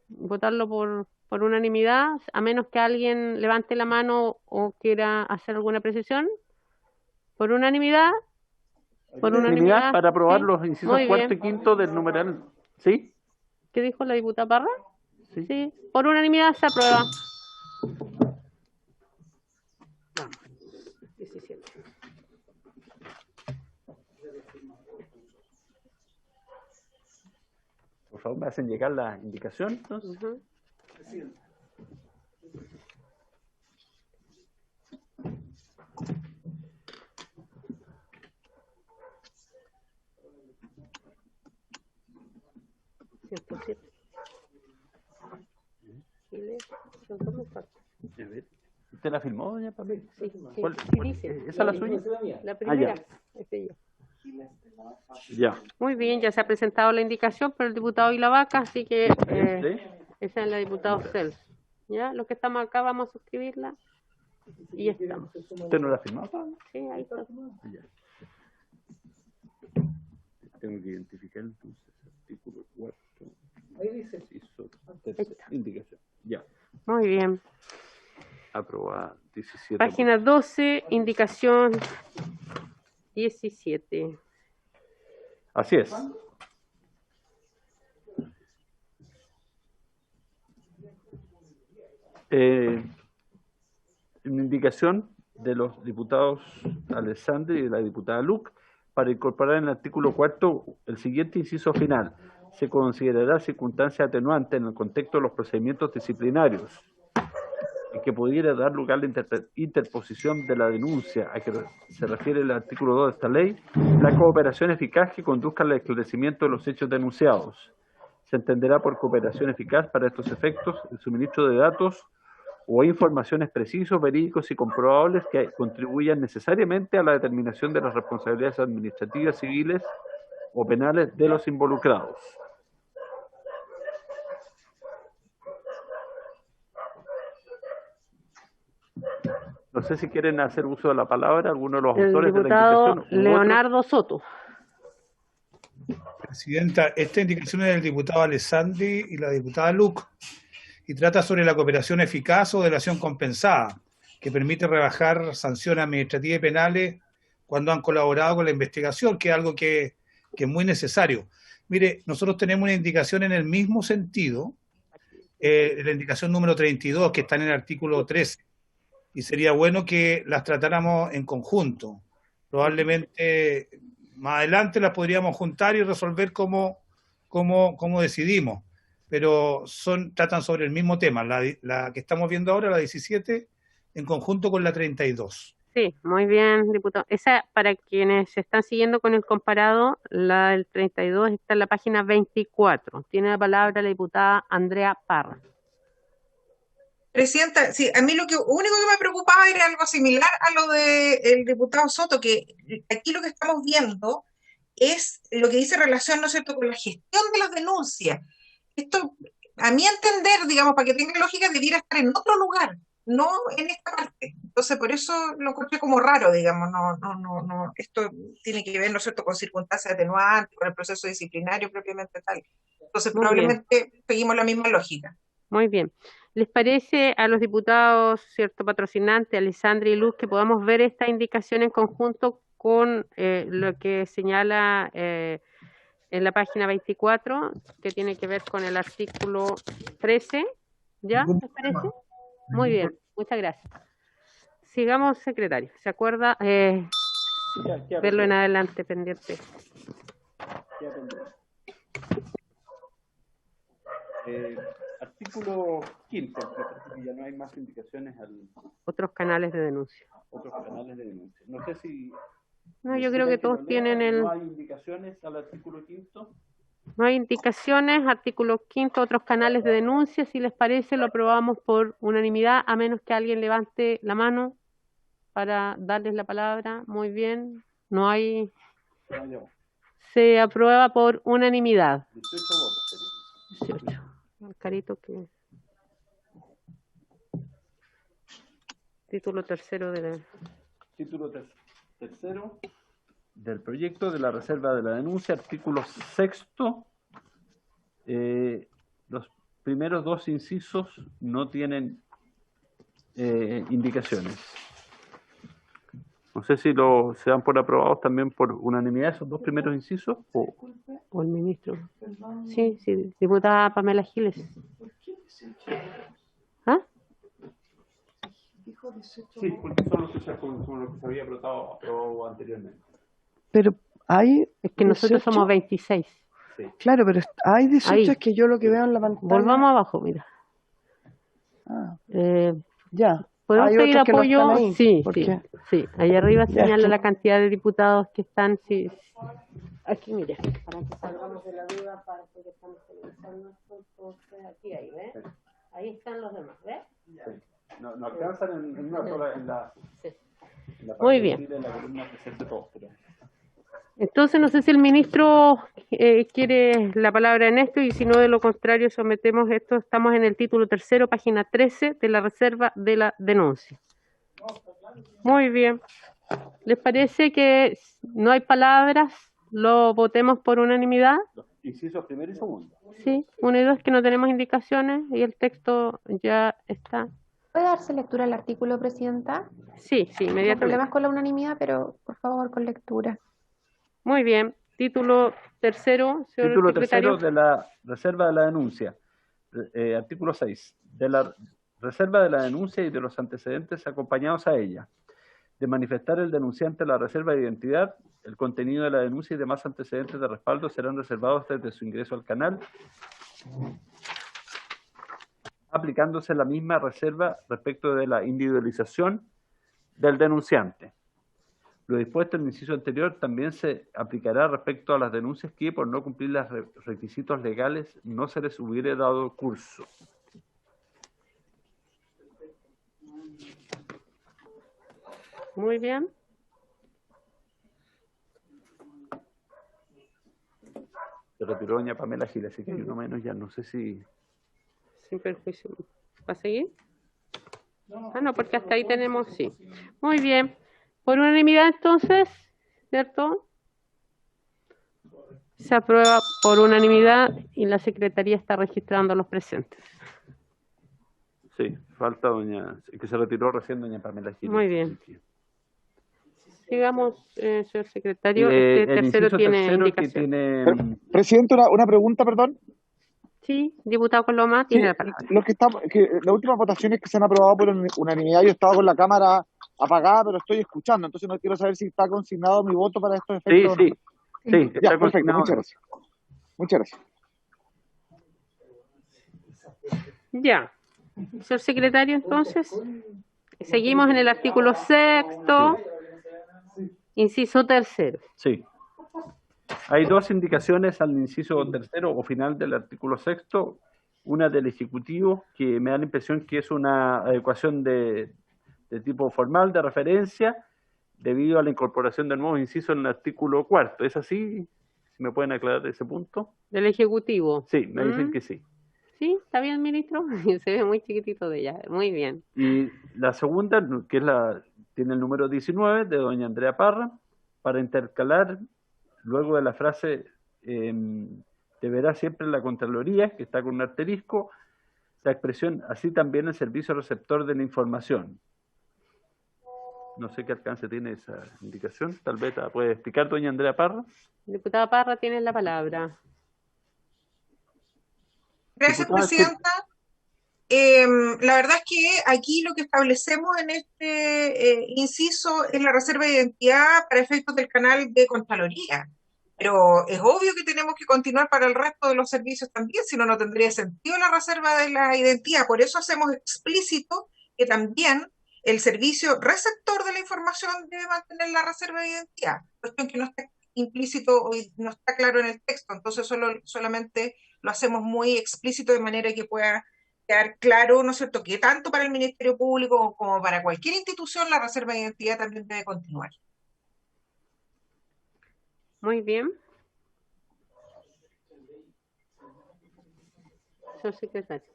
votarlo por unanimidad, a menos que alguien levante la mano o quiera hacer alguna precisión. ¿Por unanimidad? Por Unanimidad para aprobar ¿sí? los incisos Muy cuarto bien. y quinto del numeral. ¿Sí? ¿Qué dijo la diputada Parra? Sí. Sí. Por unanimidad se aprueba. 17. Por favor, me hacen llegar la indicación. Entonces. Ujú. A ver, ¿usted la firmó, doña Pamela? Sí, sí, ¿Cuál? sí dice. ¿Esa es la suya? La primera. Ya. Este yo. Ya. Muy bien, ya se ha presentado la indicación por el diputado Ilavaca, así que esa es la diputada Cels. ¿Ya? Los que estamos acá vamos a suscribirla y ya estamos. ¿Usted no la firmó, Pablo? Sí, ahí está. Ya. Tengo que identificar entonces artículo 4. Ahí dice. Indicación. Ya. Muy bien. Aprobada 17. Página 12, indicación 17. Así es. Una indicación de los diputados Alessandri y de la diputada Luc para incorporar en el artículo 4 el siguiente inciso final. Se considerará circunstancia atenuante en el contexto de los procedimientos disciplinarios en que pudiera dar lugar la interposición de la denuncia a que se refiere el artículo 2 de esta ley, la cooperación eficaz que conduzca al esclarecimiento de los hechos denunciados. Se entenderá por cooperación eficaz para estos efectos el suministro de datos o informaciones precisos, verídicos y comprobables que contribuyan necesariamente a la determinación de las responsabilidades administrativas, civiles o penales de los involucrados. No sé si quieren hacer uso de la palabra alguno de los autores de la diputado indicación. Leonardo Soto. Presidenta, esta indicación es del diputado Alessandri y la diputada Luc, y trata sobre la cooperación eficaz o delación compensada, que permite rebajar sanciones administrativas y penales cuando han colaborado con la investigación, que es algo que es muy necesario. Mire, nosotros tenemos una indicación en el mismo sentido, la indicación número 32, que está en el artículo 13, y sería bueno que las tratáramos en conjunto. Probablemente más adelante las podríamos juntar y resolver cómo decidimos, pero tratan sobre el mismo tema, la que estamos viendo ahora, la 17, en conjunto con la 32. Sí, muy bien, diputado. Esa, para quienes se están siguiendo con el comparado, la del 32 está en la página 24. Tiene la palabra la diputada Andrea Parra. Presidenta, sí, a mí lo único que me preocupaba era algo similar a lo del diputado Soto, que aquí lo que estamos viendo es lo que dice relación, ¿no es cierto?, con la gestión de las denuncias. Esto, a mi entender, digamos, para que tenga lógica, debiera estar en otro lugar, no en esta parte. Entonces, por eso lo encontré como raro, digamos, no, esto tiene que ver, ¿no es cierto?, con circunstancias atenuantes, con el proceso disciplinario propiamente tal. Entonces, Muy probablemente seguimos la misma lógica. Muy bien. ¿Les parece a los diputados, cierto, patrocinantes, Alessandri y Luz, que podamos ver esta indicación en conjunto con lo que señala en la página 24, que tiene que ver con el artículo 13? ¿Ya? ¿Les parece? Muy bien, muchas gracias. Sigamos, secretario. ¿Se acuerda? Verlo en adelante, pendiente. Artículo 5, que ya no hay más indicaciones Otros canales de denuncia. otros canales de denuncia. No sé si... No, yo creo que todos tienen el... ¿No hay indicaciones al artículo 5? No hay indicaciones, artículo 5, otros canales de denuncia. Si les parece, lo aprobamos por unanimidad, a menos que alguien levante la mano para darles la palabra. Muy bien. No hay... Se aprueba por unanimidad. 18 votos. 18. El carito que Título tercero de la... Título tercero del proyecto de la reserva de la denuncia, artículo sexto. Los primeros dos incisos no tienen indicaciones. No sé si se dan por aprobados también por unanimidad esos dos primeros incisos. O el ministro. Sí, sí, diputada Pamela Giles. ¿Ah? Sí, porque son los que se había aprobado anteriormente. Pero hay Es que nosotros 18. somos 26. Sí. Claro, pero hay 18, Ahí. es que yo lo que veo en la pantalla. Volvamos abajo, mira. Ah, ya. ¿Podemos Hay pedir otros que no apoyo? están ahí, Sí, porque- sí. Ahí arriba Ya, señala es que- la cantidad de diputados que están. Sí. Aquí, mire, para que salgamos de la duda, parece que estamos televisando. Entonces, aquí, ahí, ¿ves? Ahí están los demás, ¿ves? Sí. No alcanzan en una sola, en la parte Muy bien. de la columna presente todos, pero... Entonces, no sé si el ministro quiere la palabra en esto, y si no, de lo contrario, sometemos esto. Estamos en el título tercero, página 13, de la reserva de la denuncia. Muy bien. ¿Les parece que no hay palabras? ¿Lo votemos por unanimidad? Incisos primero y segundo. Sí, 1 y 2, que no tenemos indicaciones y el texto ya está. ¿Puede darse lectura al artículo, Presidenta? Sí, No inmediatamente. problemas con la unanimidad, pero por favor, con lectura. Muy bien. Título tercero, señor Título secretario. tercero de la reserva de la denuncia. Artículo 6. De la reserva de la denuncia y de los antecedentes acompañados a ella. De manifestar el denunciante la reserva de identidad, el contenido de la denuncia y demás antecedentes de respaldo serán reservados desde su ingreso al canal, aplicándose la misma reserva respecto de la individualización del denunciante. Lo dispuesto en el inciso anterior también se aplicará respecto a las denuncias que, por no cumplir los requisitos legales, no se les hubiere dado curso. Muy bien. Se retiró doña Pamela Giles, así que hay uno menos, ya no sé si... Sin perjuicio. ¿Va a seguir? Ah, no, porque hasta ahí tenemos, sí. Muy bien. Por unanimidad, entonces, ¿cierto? Se aprueba por unanimidad y la Secretaría está registrando a los presentes. Sí, falta doña... que se retiró recién doña Pamela Giles. Muy bien. Sigamos, señor secretario. El Tercero inciso tiene tercero que indicación. tiene... Presidente, una pregunta, perdón. Sí, diputado Coloma, Sí, tiene la palabra. las últimas votaciones que se han aprobado por unanimidad, yo estaba con la cámara apagada, pero estoy escuchando, entonces no quiero saber si está consignado mi voto para estos Sí, efectos. sí, sí, está Ya, perfecto, consignado. muchas gracias. Muchas gracias. Ya. Señor secretario, entonces, seguimos en el artículo sexto, inciso tercero. Sí. Hay dos indicaciones al inciso tercero o final del artículo sexto. Una del Ejecutivo, que me da la impresión que es una adecuación de tipo formal, de referencia, debido a la incorporación del nuevo inciso en el artículo cuarto. ¿Es así? ¿Si me pueden aclarar ese punto? Del Ejecutivo. Sí, me dicen que sí. Sí, está bien, ministro. Se ve muy chiquitito de ella. Muy bien. Y la segunda, que es tiene el número 19, de doña Andrea Parra, para intercalar, luego de la frase deberá siempre la Contraloría, que está con un asterisco, la expresión así también el servicio receptor de la información. No sé qué alcance tiene esa indicación, tal vez la puede explicar doña Andrea Parra. Diputada Parra, tiene la palabra. Gracias, Diputada, Presidenta. La verdad es que aquí lo que establecemos en este inciso es la reserva de identidad para efectos del canal de Contraloría. Pero es obvio que tenemos que continuar para el resto de los servicios también, si no, no tendría sentido la reserva de la identidad. Por eso hacemos explícito que también el servicio receptor de la información debe mantener la reserva de identidad. Cuestión que no está implícito o no está claro en el texto, entonces solamente lo hacemos muy explícito de manera que pueda quedar claro, ¿no es cierto?, que tanto para el Ministerio Público como para cualquier institución la reserva de identidad también debe continuar. Muy bien. Señor secretario.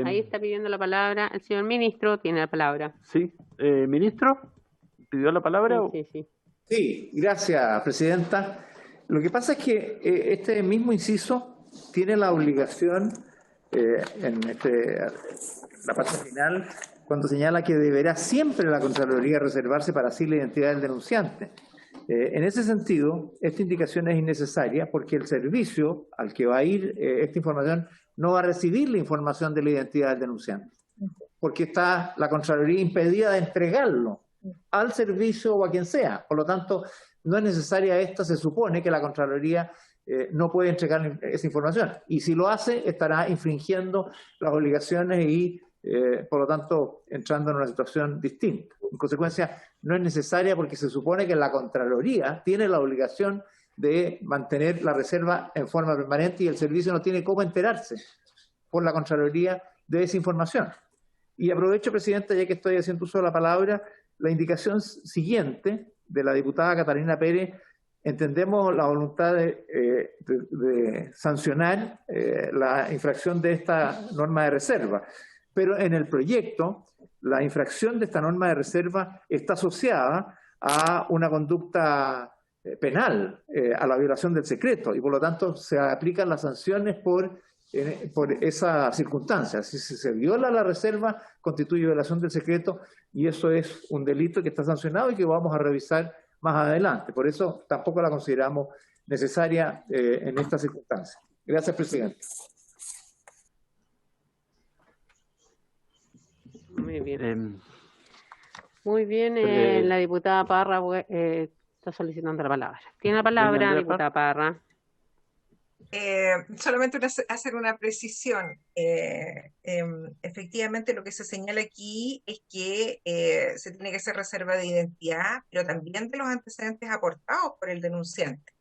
Ahí está pidiendo la palabra el señor ministro, tiene la palabra. Sí, ministro, ¿pidió la palabra? Sí. Sí, gracias, presidenta. Lo que pasa es que este mismo inciso tiene la obligación en la parte final, cuando señala que deberá siempre la Contraloría reservarse para sí la identidad del denunciante. En ese sentido, esta indicación es innecesaria porque el servicio al que va a ir esta información no va a recibir la información de la identidad del denunciante, porque está la Contraloría impedida de entregarlo al servicio o a quien sea. Por lo tanto, no es necesaria esta, se supone que la Contraloría no puede entregar esa información. Y si lo hace, estará infringiendo las obligaciones y, por lo tanto, entrando en una situación distinta. En consecuencia, no es necesaria porque se supone que la Contraloría tiene la obligación de mantener la reserva en forma permanente y el servicio no tiene cómo enterarse por la Contraloría de esa información. Y aprovecho, Presidenta, ya que estoy haciendo uso de la palabra, la indicación siguiente de la diputada Catalina Pérez. Entendemos la voluntad de sancionar la infracción de esta norma de reserva, pero en el proyecto la infracción de esta norma de reserva está asociada a una conducta penal, a la violación del secreto, y por lo tanto se aplican las sanciones por esa circunstancia. Si se viola la reserva, constituye violación del secreto y eso es un delito que está sancionado y que vamos a revisar más adelante. Por eso tampoco la consideramos necesaria en esta circunstancia. Gracias, presidente. Muy bien. Muy bien, la diputada Parra está solicitando la palabra. Tiene la palabra, diputada Parra. Solamente hacer una precisión. Efectivamente, lo que se señala aquí es que se tiene que hacer reserva de identidad, pero también de los antecedentes aportados por el denunciante.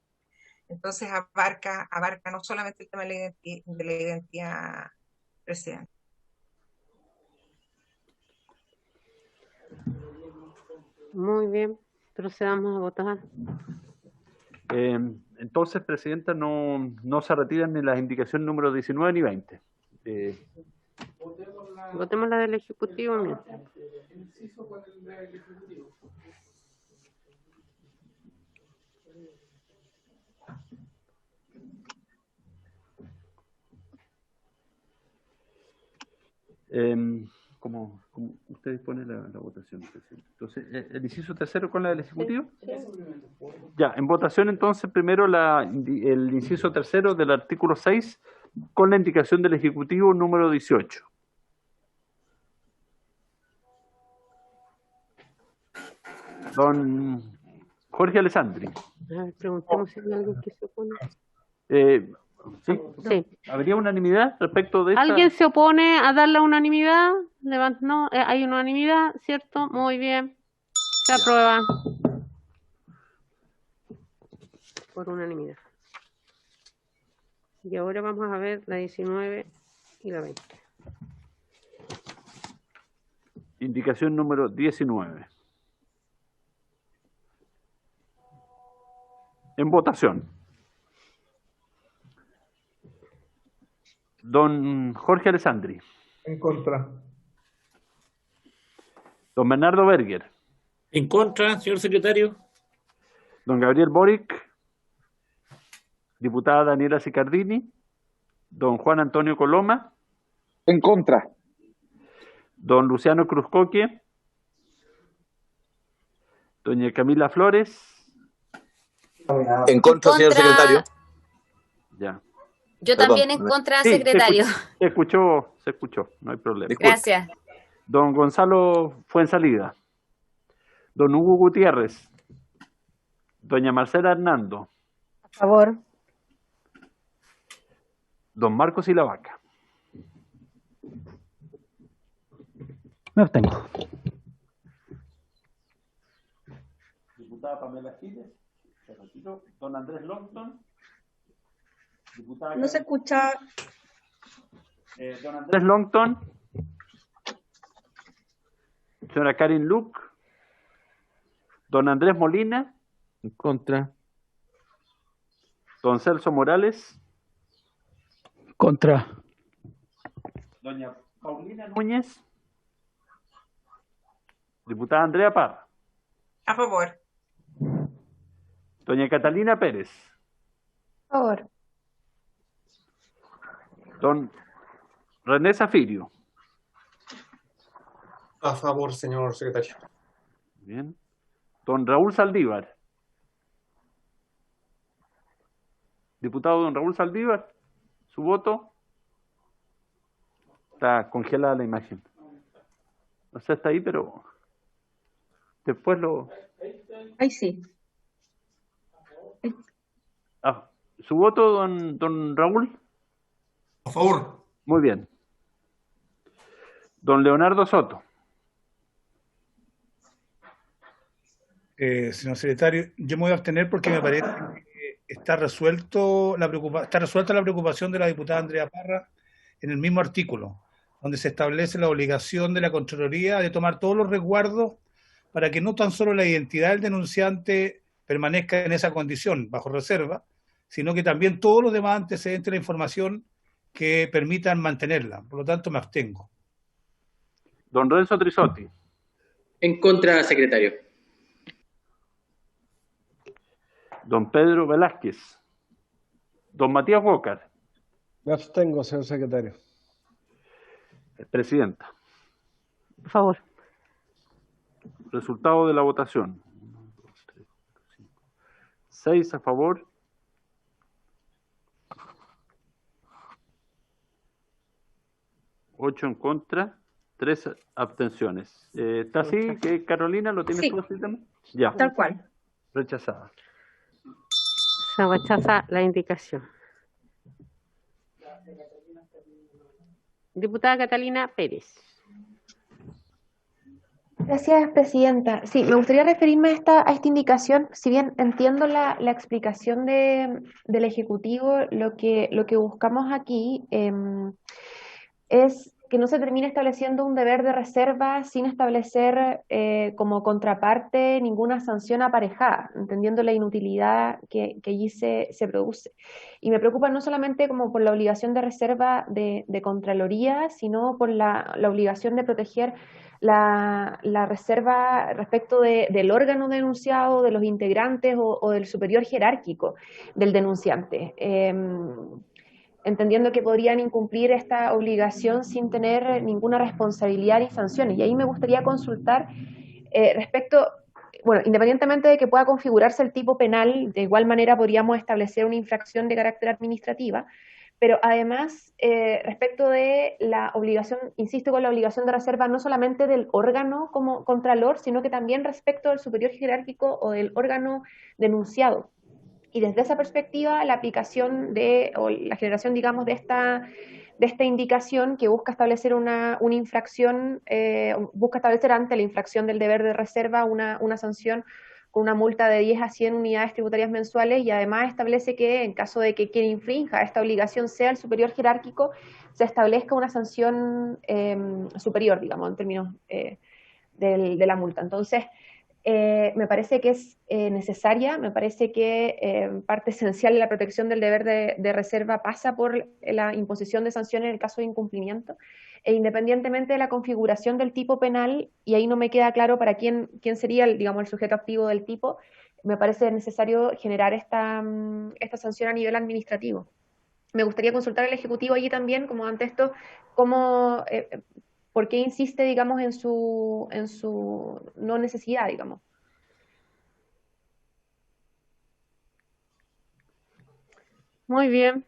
Entonces abarca no solamente el tema de la identidad, presidente. Muy bien, procedamos a votar. Entonces, Presidenta, no se retiran ni las indicaciones número 19 ni 20. Votemos la del Ejecutivo mientras. Como usted dispone la votación, presidente. Entonces, ¿el inciso tercero con la del Ejecutivo? Ya, en votación entonces primero el inciso tercero del artículo 6 con la indicación del Ejecutivo número 18. Don Jorge Alessandri. A ver, preguntemos si hay alguien que se opone. Sí. ¿Habría unanimidad respecto de esta? ¿Alguien se opone a dar la unanimidad? No, hay unanimidad, ¿cierto? Muy bien. Se aprueba. Por unanimidad. Y ahora vamos a ver la 19 y la 20. Indicación número 19. En votación. Don Jorge Alessandri. En contra. Don Bernardo Berger. En contra, señor secretario. Don Gabriel Boric. Diputada Daniela Sicardini. Don Juan Antonio Coloma. En contra. Don Luciano Cruzcoque. Doña Camila Flores. En contra, señor secretario. Ya. Yo también en contra, Sí, secretario. Se escuchó, no hay problema. Disculpe. Gracias. Don Gonzalo Fuensalida. Don Hugo Gutiérrez. Doña Marcela Hernando. A favor. Don Marcos Silavaca. Me abstengo. Diputada Pamela Giles. Se retiró. Don Andrés Longton. Diputada No se escucha. Don Andrés Longton. Señora Karin Luc. Don Andrés Molina. En contra. Don Celso Morales. Contra. Doña Paulina Núñez. Diputada Andrea Parra. A favor. Doña Catalina Pérez. A favor. Don René Zafirio. A favor, señor secretario. Bien. Don Raúl Saldívar. Diputado don Raúl Saldívar, su voto. Está congelada la imagen. No sé, está ahí, pero después lo... Ahí sí. Ah, ¿su voto, don Raúl? A favor. Muy bien. Don Leonardo Soto. Señor secretario, yo me voy a abstener porque me parece que está resuelta la preocupación de la diputada Andrea Parra en el mismo artículo, donde se establece la obligación de la Contraloría de tomar todos los resguardos para que no tan solo la identidad del denunciante permanezca en esa condición, bajo reserva, sino que también todos los demás antecedentes de la información que permitan mantenerla. Por lo tanto, me abstengo. Don Renzo Trisotti. En contra, secretario. Don Pedro Velázquez. Don Matías Walker. Me abstengo, señor secretario. Presidenta. Por favor. Resultado de la votación. 6 a favor. 8 en contra. 3 abstenciones. ¿Está así, que Carolina? ¿Lo tienes Sí. tú así también? Ya. Tal cual. Rechazada. Se rechaza la indicación. Diputada Catalina Pérez. Gracias, presidenta. Sí, me gustaría referirme a esta indicación. Si bien entiendo la explicación del Ejecutivo, lo que buscamos aquí es que no se termine estableciendo un deber de reserva sin establecer como contraparte ninguna sanción aparejada, entendiendo la inutilidad que allí se produce. Y me preocupa no solamente como por la obligación de reserva de Contraloría, sino por la obligación de proteger la reserva respecto del órgano denunciado, de los integrantes o del superior jerárquico del denunciante. Entendiendo que podrían incumplir esta obligación sin tener ninguna responsabilidad ni sanciones. Y ahí me gustaría consultar respecto, bueno, independientemente de que pueda configurarse el tipo penal, de igual manera podríamos establecer una infracción de carácter administrativa, pero además respecto de la obligación, insisto con la obligación de reserva no solamente del órgano como contralor, sino que también respecto del superior jerárquico o del órgano denunciado. Y desde esa perspectiva, la aplicación o la generación, digamos, de esta indicación que busca establecer una infracción, busca establecer ante la infracción del deber de reserva una sanción con una multa de 10 a 100 unidades tributarias mensuales, y además establece que en caso de que quien infrinja esta obligación sea el superior jerárquico, se establezca una sanción superior, digamos, en términos de la multa. Entonces, me parece que es necesaria, me parece que parte esencial de la protección del deber de reserva pasa por la imposición de sanciones en el caso de incumplimiento, e independientemente de la configuración del tipo penal, y ahí no me queda claro para quién sería el sujeto activo del tipo, me parece necesario generar esta sanción a nivel administrativo. Me gustaría consultar al Ejecutivo allí también, como ante esto, ¿por qué insiste, digamos, en su no necesidad, digamos? Muy bien.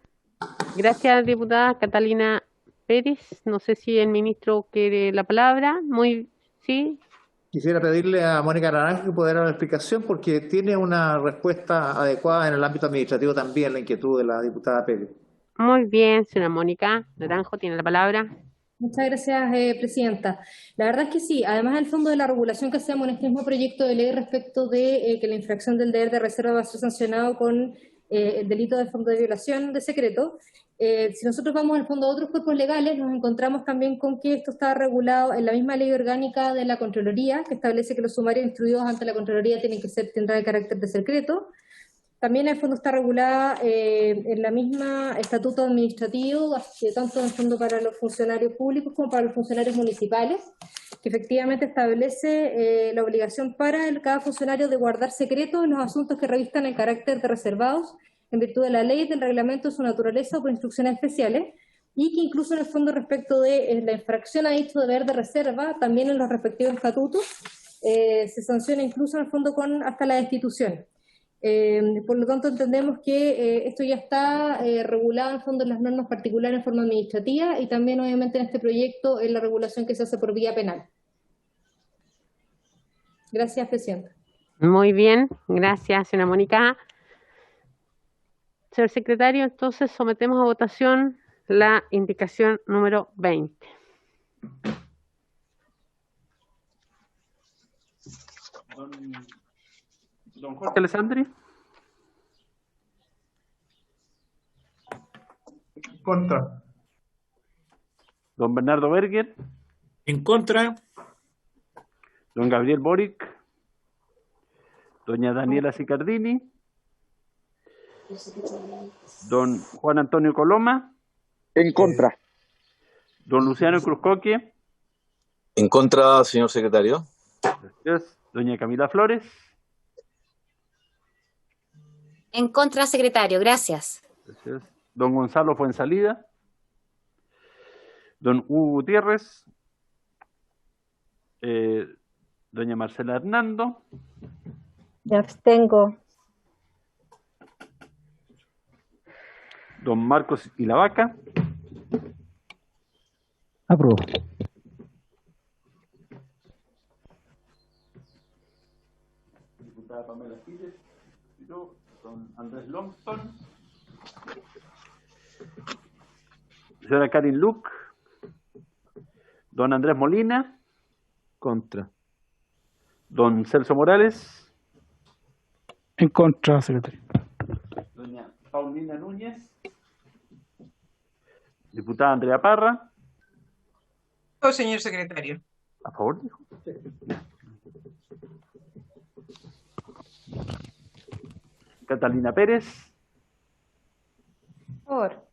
Gracias, diputada Catalina Pérez. No sé si el ministro quiere la palabra. Sí. Quisiera pedirle a Mónica Naranjo que pueda dar la explicación, porque tiene una respuesta adecuada en el ámbito administrativo también la inquietud de la diputada Pérez. Muy bien, señora Mónica Naranjo, tiene la palabra. Muchas gracias, presidenta. La verdad es que sí, además del fondo de la regulación que hacemos en este mismo proyecto de ley respecto de que la infracción del deber de reserva va a ser sancionado con el delito de fondo de violación de secreto, si nosotros vamos al fondo de otros cuerpos legales, nos encontramos también con que esto está regulado en la misma ley orgánica de la Contraloría, que establece que los sumarios instruidos ante la Contraloría tendrán el carácter de secreto. También en el fondo está regulada en la misma estatuto administrativo, tanto en el fondo para los funcionarios públicos como para los funcionarios municipales, que efectivamente establece la obligación para cada funcionario de guardar secretos en los asuntos que revistan el carácter de reservados en virtud de la ley, del reglamento, de su naturaleza o por instrucciones especiales, y que incluso en el fondo respecto de la infracción a dicho deber de reserva, también en los respectivos estatutos, se sanciona incluso en el fondo con hasta la destitución. Por lo tanto, entendemos que esto ya está regulado en el fondo en las normas particulares en forma administrativa y también obviamente en este proyecto en la regulación que se hace por vía penal. Gracias, Presidenta. Muy bien, gracias, señora Mónica. Señor secretario, entonces sometemos a votación la indicación número 20. Don Jorge Alessandri. Contra. Don Bernardo Berger. En contra. Don Gabriel Boric. Doña Daniela Sicardini. Don Juan Antonio Coloma. En contra. Don Luciano Cruzcoque. En contra, señor secretario. Gracias. Doña Camila Flores. En contra, secretario. Gracias. Gracias. Don Gonzalo Fuensalida. Don Hugo Gutiérrez. Doña Marcela Hernando. Me abstengo. Don Marcos Ilavaca. Apruebo. Diputada Pamela Giles. Don Andrés Longton. Señora Karin Luc. Don Andrés Molina. Contra. Don Celso Morales. En contra, secretario. Doña Paulina Núñez. Diputada Andrea Parra. Señor secretario. A favor, dijo. Catalina Pérez. Por favor.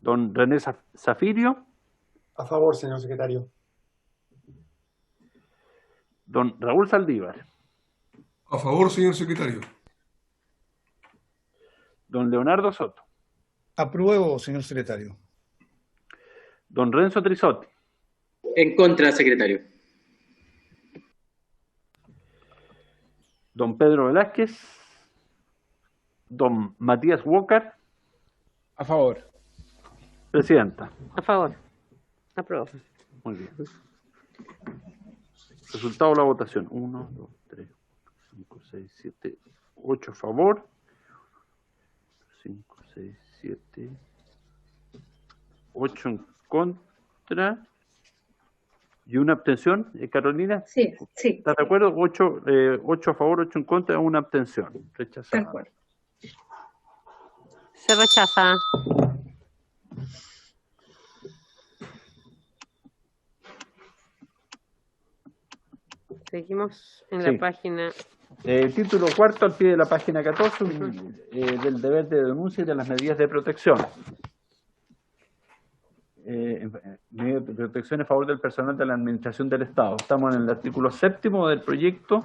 Don René Zafirio. A favor, señor secretario. Don Raúl Saldívar. A favor, señor secretario. Don Leonardo Soto. Apruebo, señor secretario. Don Renzo Trisotti. En contra, secretario. Don Pedro Velázquez. Don Matías Walker. A favor. Presidenta. A favor. Apruebo. Muy bien. Resultado de la votación. 1, 2, 3, 5, 6, 7, 8 a favor. 5, 6, 7, 8 en contra. ¿Y una abstención, Carolina? Sí, sí. ¿Estás de acuerdo? 8 a favor, 8 en contra, una abstención. Rechazada. Tal cual. Se rechaza. Seguimos en la página. Título cuarto, al pie de la página 14, del deber de denuncia y de las medidas de protección. Medidas de protección a favor del personal de la Administración del Estado. Estamos en el artículo 7º del proyecto.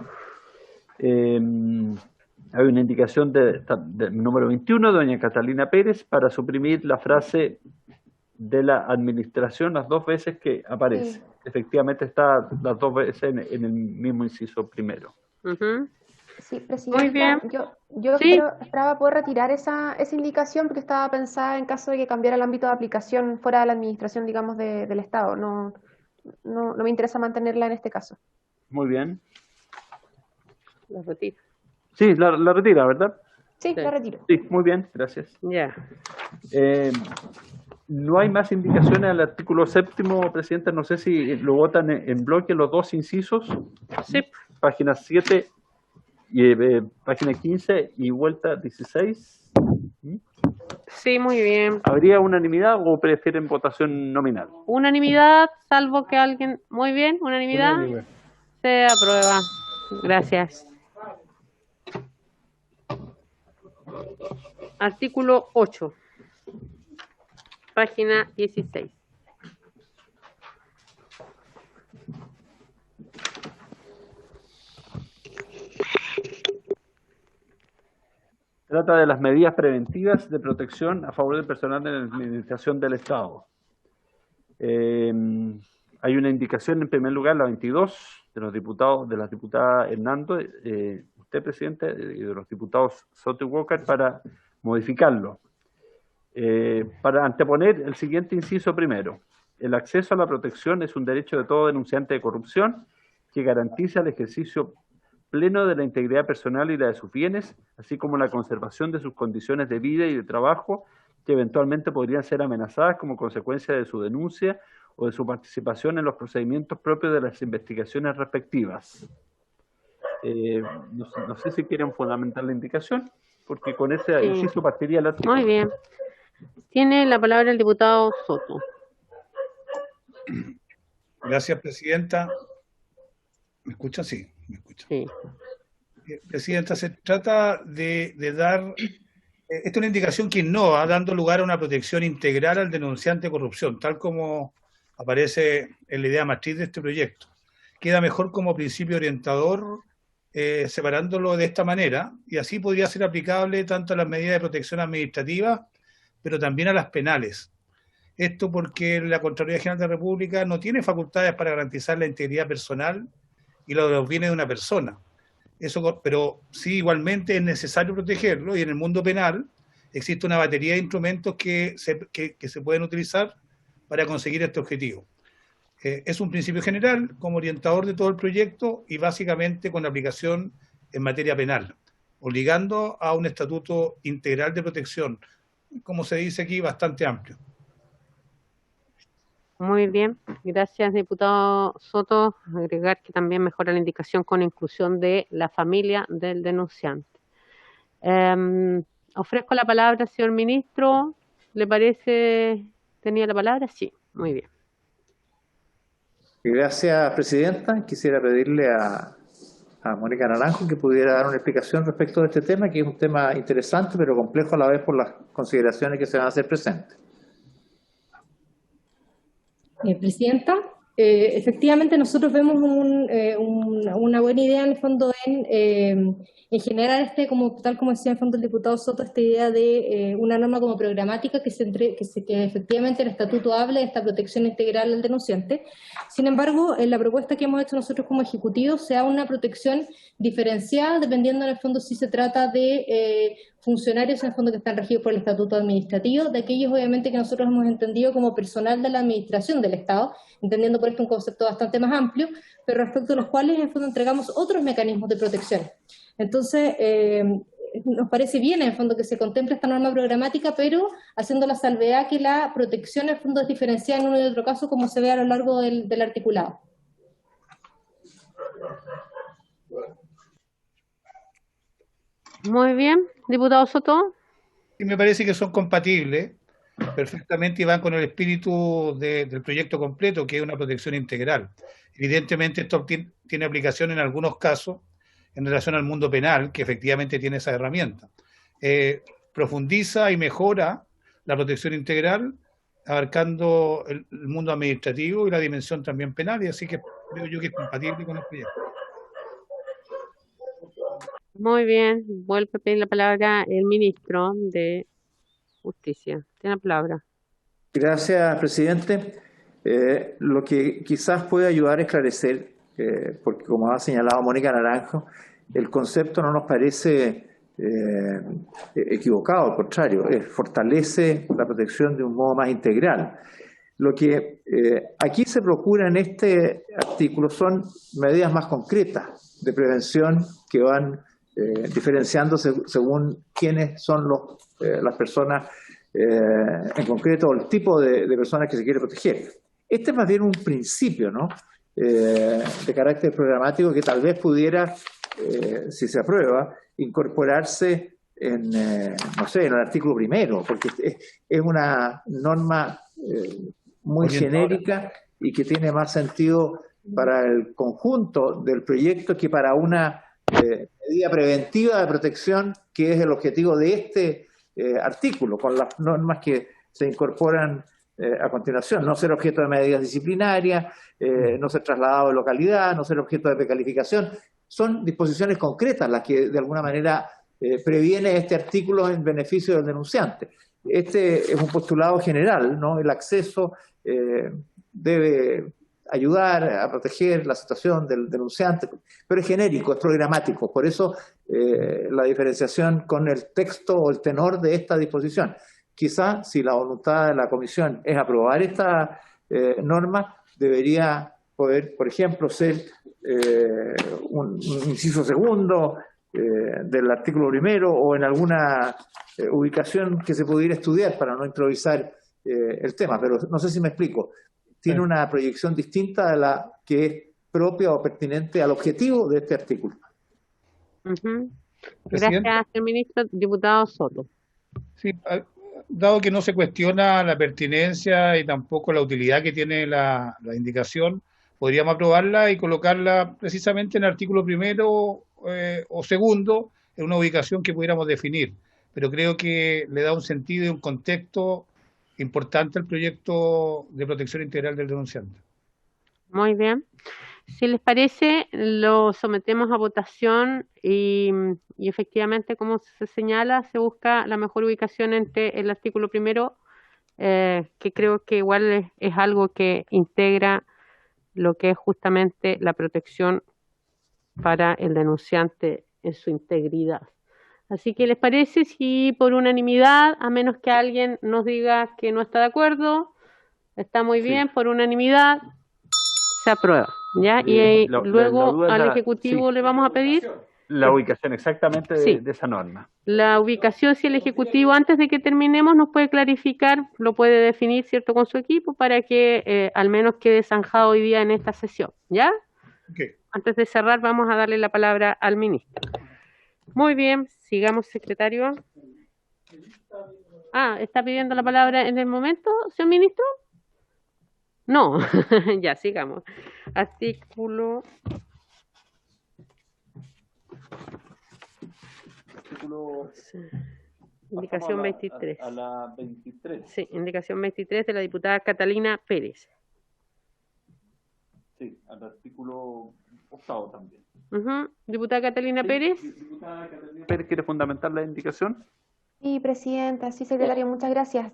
Hay una indicación de número 21, doña Catalina Pérez, para suprimir la frase de la administración las dos veces que aparece. Sí. Efectivamente está las dos veces en el mismo inciso primero. Sí, Presidenta, muy bien. Yo ¿Sí? esperaba poder retirar esa indicación porque estaba pensada en caso de que cambiara el ámbito de aplicación fuera de la administración, digamos, del Estado. No me interesa mantenerla en este caso. Muy bien. La retiro. Sí, la retira, ¿verdad? Sí, la retiro. Sí, muy bien, gracias. Ya. No hay más indicaciones al artículo 7º, Presidenta. No sé si lo votan en bloque los dos incisos. Sí. Página 7 y página 15 y vuelta 16. Sí, muy bien. ¿Habría unanimidad o prefieren votación nominal? Unanimidad, salvo que alguien... Muy bien, unanimidad. Se aprueba. Gracias. Artículo 8, página 16. Trata de las medidas preventivas de protección a favor del personal de la Administración del Estado. Hay una indicación, en primer lugar, la 22, de los diputados, de la diputada Hernando, usted, presidente, y de los diputados Soto y Walker, para modificarlo. Para anteponer el siguiente inciso primero. El acceso a la protección es un derecho de todo denunciante de corrupción que garantiza el ejercicio pleno de la integridad personal y la de sus bienes, así como la conservación de sus condiciones de vida y de trabajo que eventualmente podrían ser amenazadas como consecuencia de su denuncia o de su participación en los procedimientos propios de las investigaciones respectivas. No sé si quieren fundamentar la indicación, porque con ese inciso partiría el artículo. Muy bien. Tiene la palabra el diputado Soto. Gracias, presidenta. ¿Me escuchan? Sí, me escuchan. Sí. Presidenta, se trata de dar, esta es una indicación que innova, dando lugar a una protección integral al denunciante de corrupción, tal como aparece en la idea matriz de este proyecto. Queda mejor como principio orientador, separándolo de esta manera, y así podría ser aplicable tanto a las medidas de protección administrativa, pero también a las penales. Esto porque la Contraloría General de la República no tiene facultades para garantizar la integridad personal y los bienes de una persona. Pero sí, igualmente es necesario protegerlo, y en el mundo penal existe una batería de instrumentos que se pueden utilizar para conseguir este objetivo. Es un principio general como orientador de todo el proyecto y básicamente con aplicación en materia penal, obligando a un estatuto integral de protección, como se dice aquí, bastante amplio. Muy bien, gracias, diputado Soto. Agregar que también mejora la indicación con inclusión de la familia del denunciante. Ofrezco la palabra al señor ministro. ¿Le parece? ¿Tenía la palabra? Sí, muy bien. Gracias, presidenta. Quisiera pedirle a Mónica Naranjo que pudiera dar una explicación respecto de este tema, que es un tema interesante, pero complejo a la vez por las consideraciones que se van a hacer presentes. Presidenta, efectivamente nosotros vemos una buena idea en el fondo en generar tal como decía en el fondo el diputado Soto, esta idea de una norma como programática que efectivamente el estatuto hable de esta protección integral al denunciante. Sin embargo, en la propuesta que hemos hecho nosotros como ejecutivo sea una protección diferenciada dependiendo en el fondo si se trata de funcionarios en el fondo que están regidos por el estatuto administrativo, de aquellos obviamente que nosotros hemos entendido como personal de la administración del Estado, entendiendo por esto un concepto bastante más amplio, pero respecto a los cuales en el fondo entregamos otros mecanismos de protección. Entonces, nos parece bien en el fondo que se contemple esta norma programática, pero haciendo la salvedad que la protección en el fondo es diferenciada en uno y otro caso, como se ve a lo largo del articulado. Muy bien, diputado Soto. Y me parece que son compatibles perfectamente y van con el espíritu del proyecto completo, que es una protección integral. Evidentemente esto tiene aplicación en algunos casos en relación al mundo penal, que efectivamente tiene esa herramienta. Profundiza y mejora la protección integral, abarcando el mundo administrativo y la dimensión también penal, y así que creo yo que es compatible con el proyecto. Muy bien, vuelve a pedir la palabra el ministro de Justicia. Tiene la palabra. Gracias, presidente. Lo que quizás puede ayudar a esclarecer, porque como ha señalado Mónica Naranjo, el concepto no nos parece equivocado, al contrario, fortalece la protección de un modo más integral. Lo que aquí se procura en este artículo son medidas más concretas de prevención que van diferenciándose según quiénes son las personas en concreto o el tipo de personas que se quiere proteger. Este es más bien un principio, ¿no? De carácter programático que tal vez pudiera, si se aprueba, incorporarse en, no sé, en el artículo primero, porque es una norma muy genérica y que tiene más sentido para el conjunto del proyecto que para una medida preventiva de protección, que es el objetivo de este artículo, con las normas que se incorporan a continuación: no ser objeto de medidas disciplinarias, no ser trasladado de localidad, no ser objeto de precalificación. Son disposiciones concretas las que de alguna manera previene este artículo en beneficio del denunciante. Este es un postulado general, ¿no? El acceso debe ayudar a proteger la situación del denunciante, pero es genérico, es programático. Por eso la diferenciación con el texto o el tenor de esta disposición. Quizá, si la voluntad de la Comisión es aprobar esta norma, debería poder, por ejemplo, ser un inciso segundo del artículo primero, o en alguna ubicación que se pudiera estudiar para no improvisar el tema. Pero no sé si me explico. Tiene una proyección distinta de la que es propia o pertinente al objetivo de este artículo. Gracias, señor ministro. Diputado Soto. Sí, dado que no se cuestiona la pertinencia y tampoco la utilidad que tiene la indicación, podríamos aprobarla y colocarla precisamente en el artículo primero o segundo, en una ubicación que pudiéramos definir. Pero creo que le da un sentido y un contexto importante al proyecto de protección integral del denunciante. Muy bien. Si les parece, lo sometemos a votación y efectivamente, como se señala, se busca la mejor ubicación entre el artículo primero, que creo que igual es algo que integra lo que es justamente la protección para el denunciante en su integridad. Así que, ¿les parece si por unanimidad, a menos que alguien nos diga que no está de acuerdo, está muy bien, por unanimidad, se aprueba? ¿Ya? Y luego al Ejecutivo le vamos a pedir la ubicación exactamente de esa norma. La ubicación, si el Ejecutivo, antes de que terminemos, nos puede clarificar, lo puede definir, ¿cierto?, con su equipo, para que al menos quede zanjado hoy día en esta sesión. ¿Ya? Okay. Antes de cerrar, vamos a darle la palabra al ministro. Muy bien, sigamos, secretario. ¿Está pidiendo la palabra en el momento, señor ministro? No, ya, sigamos. Artículo... Indicación 23. A la 23. Sí, indicación 23 de la diputada Catalina Pérez. Sí, al artículo 8 también. Diputada Catalina Pérez. Diputada Catalina Pérez, ¿quiere fundamentar la indicación? Sí, presidenta, sí, secretario, muchas gracias.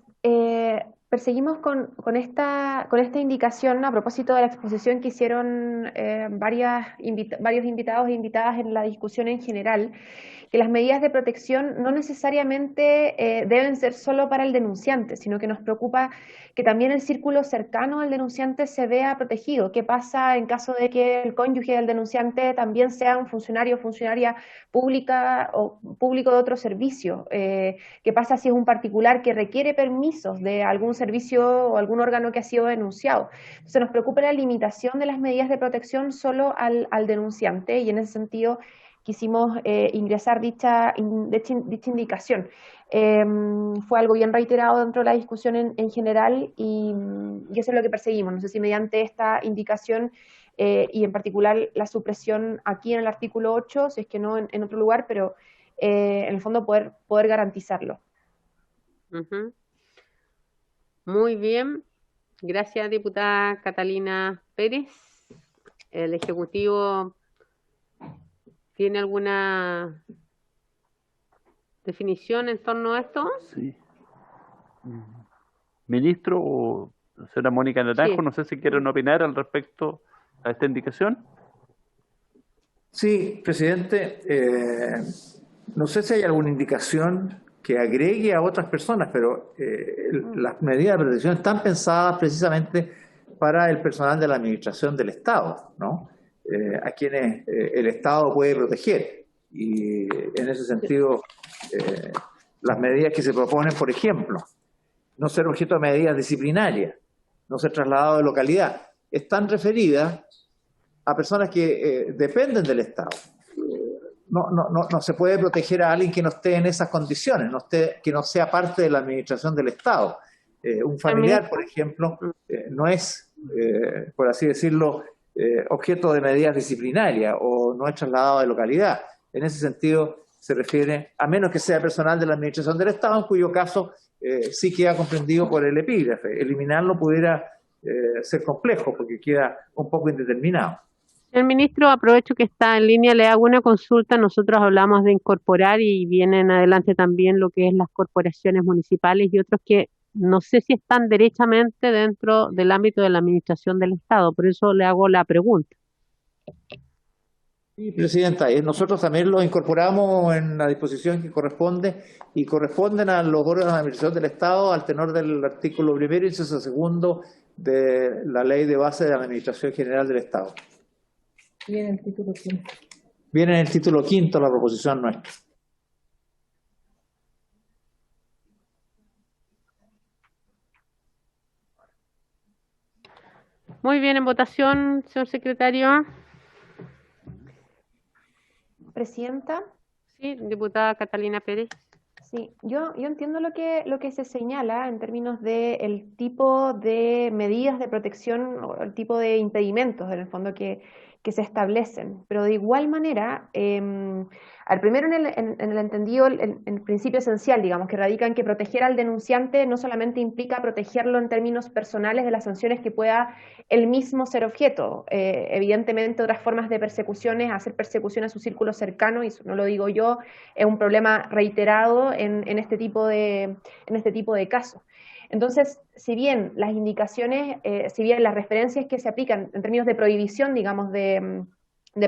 Perseguimos con esta indicación a propósito de la exposición que hicieron varios invitados e invitadas en la discusión en general, que las medidas de protección no necesariamente deben ser solo para el denunciante, sino que nos preocupa que también el círculo cercano al denunciante se vea protegido. ¿Qué pasa en caso de que el cónyuge del denunciante también sea un funcionario o funcionaria pública o público de otro servicio? ¿Qué pasa si es un particular que requiere permisos de algún servicio o algún órgano que ha sido denunciado? Entonces nos preocupa la limitación de las medidas de protección solo al denunciante, y en ese sentido quisimos ingresar dicha indicación. Fue algo bien reiterado dentro de la discusión en general, y eso es lo que perseguimos. No sé si mediante esta indicación y en particular la supresión aquí en el artículo 8, si es que no en otro lugar, pero en el fondo poder garantizarlo. Muy bien. Gracias, diputada Catalina Pérez. El Ejecutivo ¿tiene alguna definición en torno a esto? Sí. Ministro o señora Mónica Naranjo, no sé si quieren opinar al respecto a esta indicación. Sí, presidente. No sé si hay alguna indicación que agregue a otras personas, pero las medidas de protección están pensadas precisamente para el personal de la administración del Estado, ¿no? A quienes el Estado puede proteger. Y en ese sentido, las medidas que se proponen, por ejemplo, no ser objeto de medidas disciplinarias, no ser trasladado de localidad, están referidas a personas que dependen del Estado. No se puede proteger a alguien que no esté en esas condiciones, que no sea parte de la administración del Estado. Un familiar, por ejemplo, no es, por así decirlo, objeto de medidas disciplinarias o no es trasladado de localidad. en ese sentido se refiere, a menos que sea personal de la Administración del Estado, en cuyo caso sí queda comprendido por el epígrafe. Eliminarlo pudiera ser complejo porque queda un poco indeterminado. Señor ministro, aprovecho que está en línea, le hago una consulta. Nosotros hablamos de incorporar y vienen adelante también lo que es las corporaciones municipales y otros que no sé si están derechamente dentro del ámbito de la administración del Estado, por eso le hago la pregunta. Sí, Presidenta, nosotros también los incorporamos en la disposición que corresponde y corresponden a los órganos de administración del Estado al tenor del artículo 1º y inciso 2 de la Ley de Base de la Administración General del Estado. Viene el título 5. Viene en el título 5 la proposición nuestra. Muy bien, en votación, señor secretario. Presidenta. Sí, diputada Catalina Pérez. Sí, yo entiendo lo que se señala en términos de el tipo de medidas de protección o el tipo de impedimentos en el fondo que se establecen, pero de igual manera, al primero en el entendido, el principio esencial, digamos, que radica en que proteger al denunciante no solamente implica protegerlo en términos personales de las sanciones que pueda él mismo ser objeto. Evidentemente otras formas de persecuciones, hacer persecución a su círculo cercano, y eso no lo digo yo, es un problema reiterado en este tipo de casos. Entonces, si bien las indicaciones, si bien las referencias que se aplican en términos de prohibición, digamos, de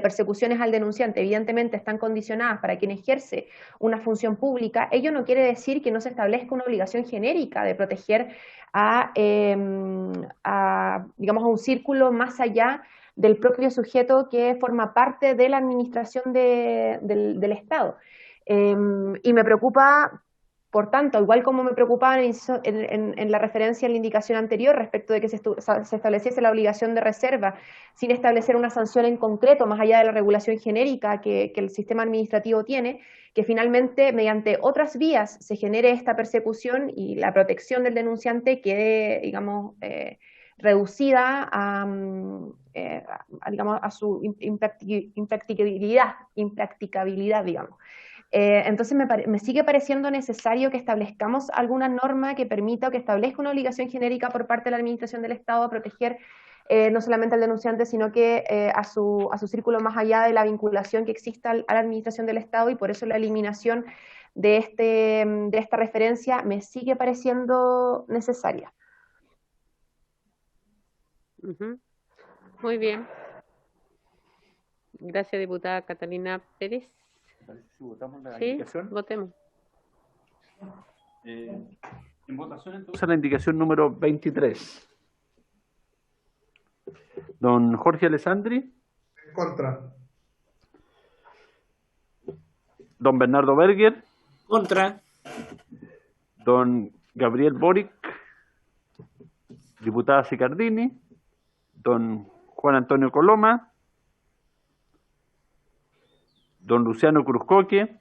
persecuciones al denunciante, evidentemente están condicionadas para quien ejerce una función pública, ello no quiere decir que no se establezca una obligación genérica de proteger digamos, a un círculo más allá del propio sujeto que forma parte de la administración del Estado. Y me preocupa, por tanto, igual como me preocupaba en la referencia en la indicación anterior respecto de que se estableciese la obligación de reserva sin establecer una sanción en concreto, más allá de la regulación genérica que el sistema administrativo tiene, que finalmente mediante otras vías se genere esta persecución y la protección del denunciante quede, digamos, reducida digamos, a su impracticabilidad, digamos. Entonces me sigue pareciendo necesario que establezcamos alguna norma que permita o que establezca una obligación genérica por parte de la Administración del Estado a proteger no solamente al denunciante, sino que a su círculo más allá de la vinculación que exista a la Administración del Estado, y por eso la eliminación de esta referencia me sigue pareciendo necesaria. Muy bien. Gracias, diputada Catalina Pérez. Si votamos la Sí, indicación. votemos. En votación entonces la indicación número 23. Don Jorge Alessandri. En contra. Don Bernardo Berger. Contra. Don Gabriel Boric. Diputada Sicardini. Don Juan Antonio Coloma. Don Luciano Cruzcoque,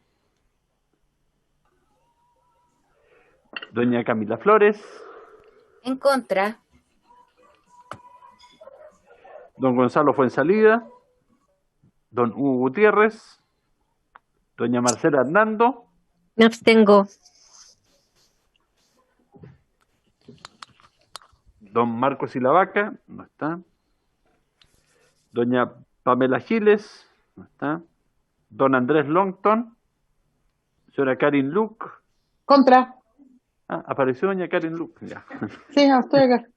doña Camila Flores, En contra. don Gonzalo Fuensalida, don Hugo Gutiérrez, doña Marcela Hernando, Me abstengo. don Marcos Silavaca, no está, doña Pamela Giles, no está, don Andrés Longton, señora Karin Luke. Contra. Ah, apareció doña Karin Luke, ya. Sí, estoy acá.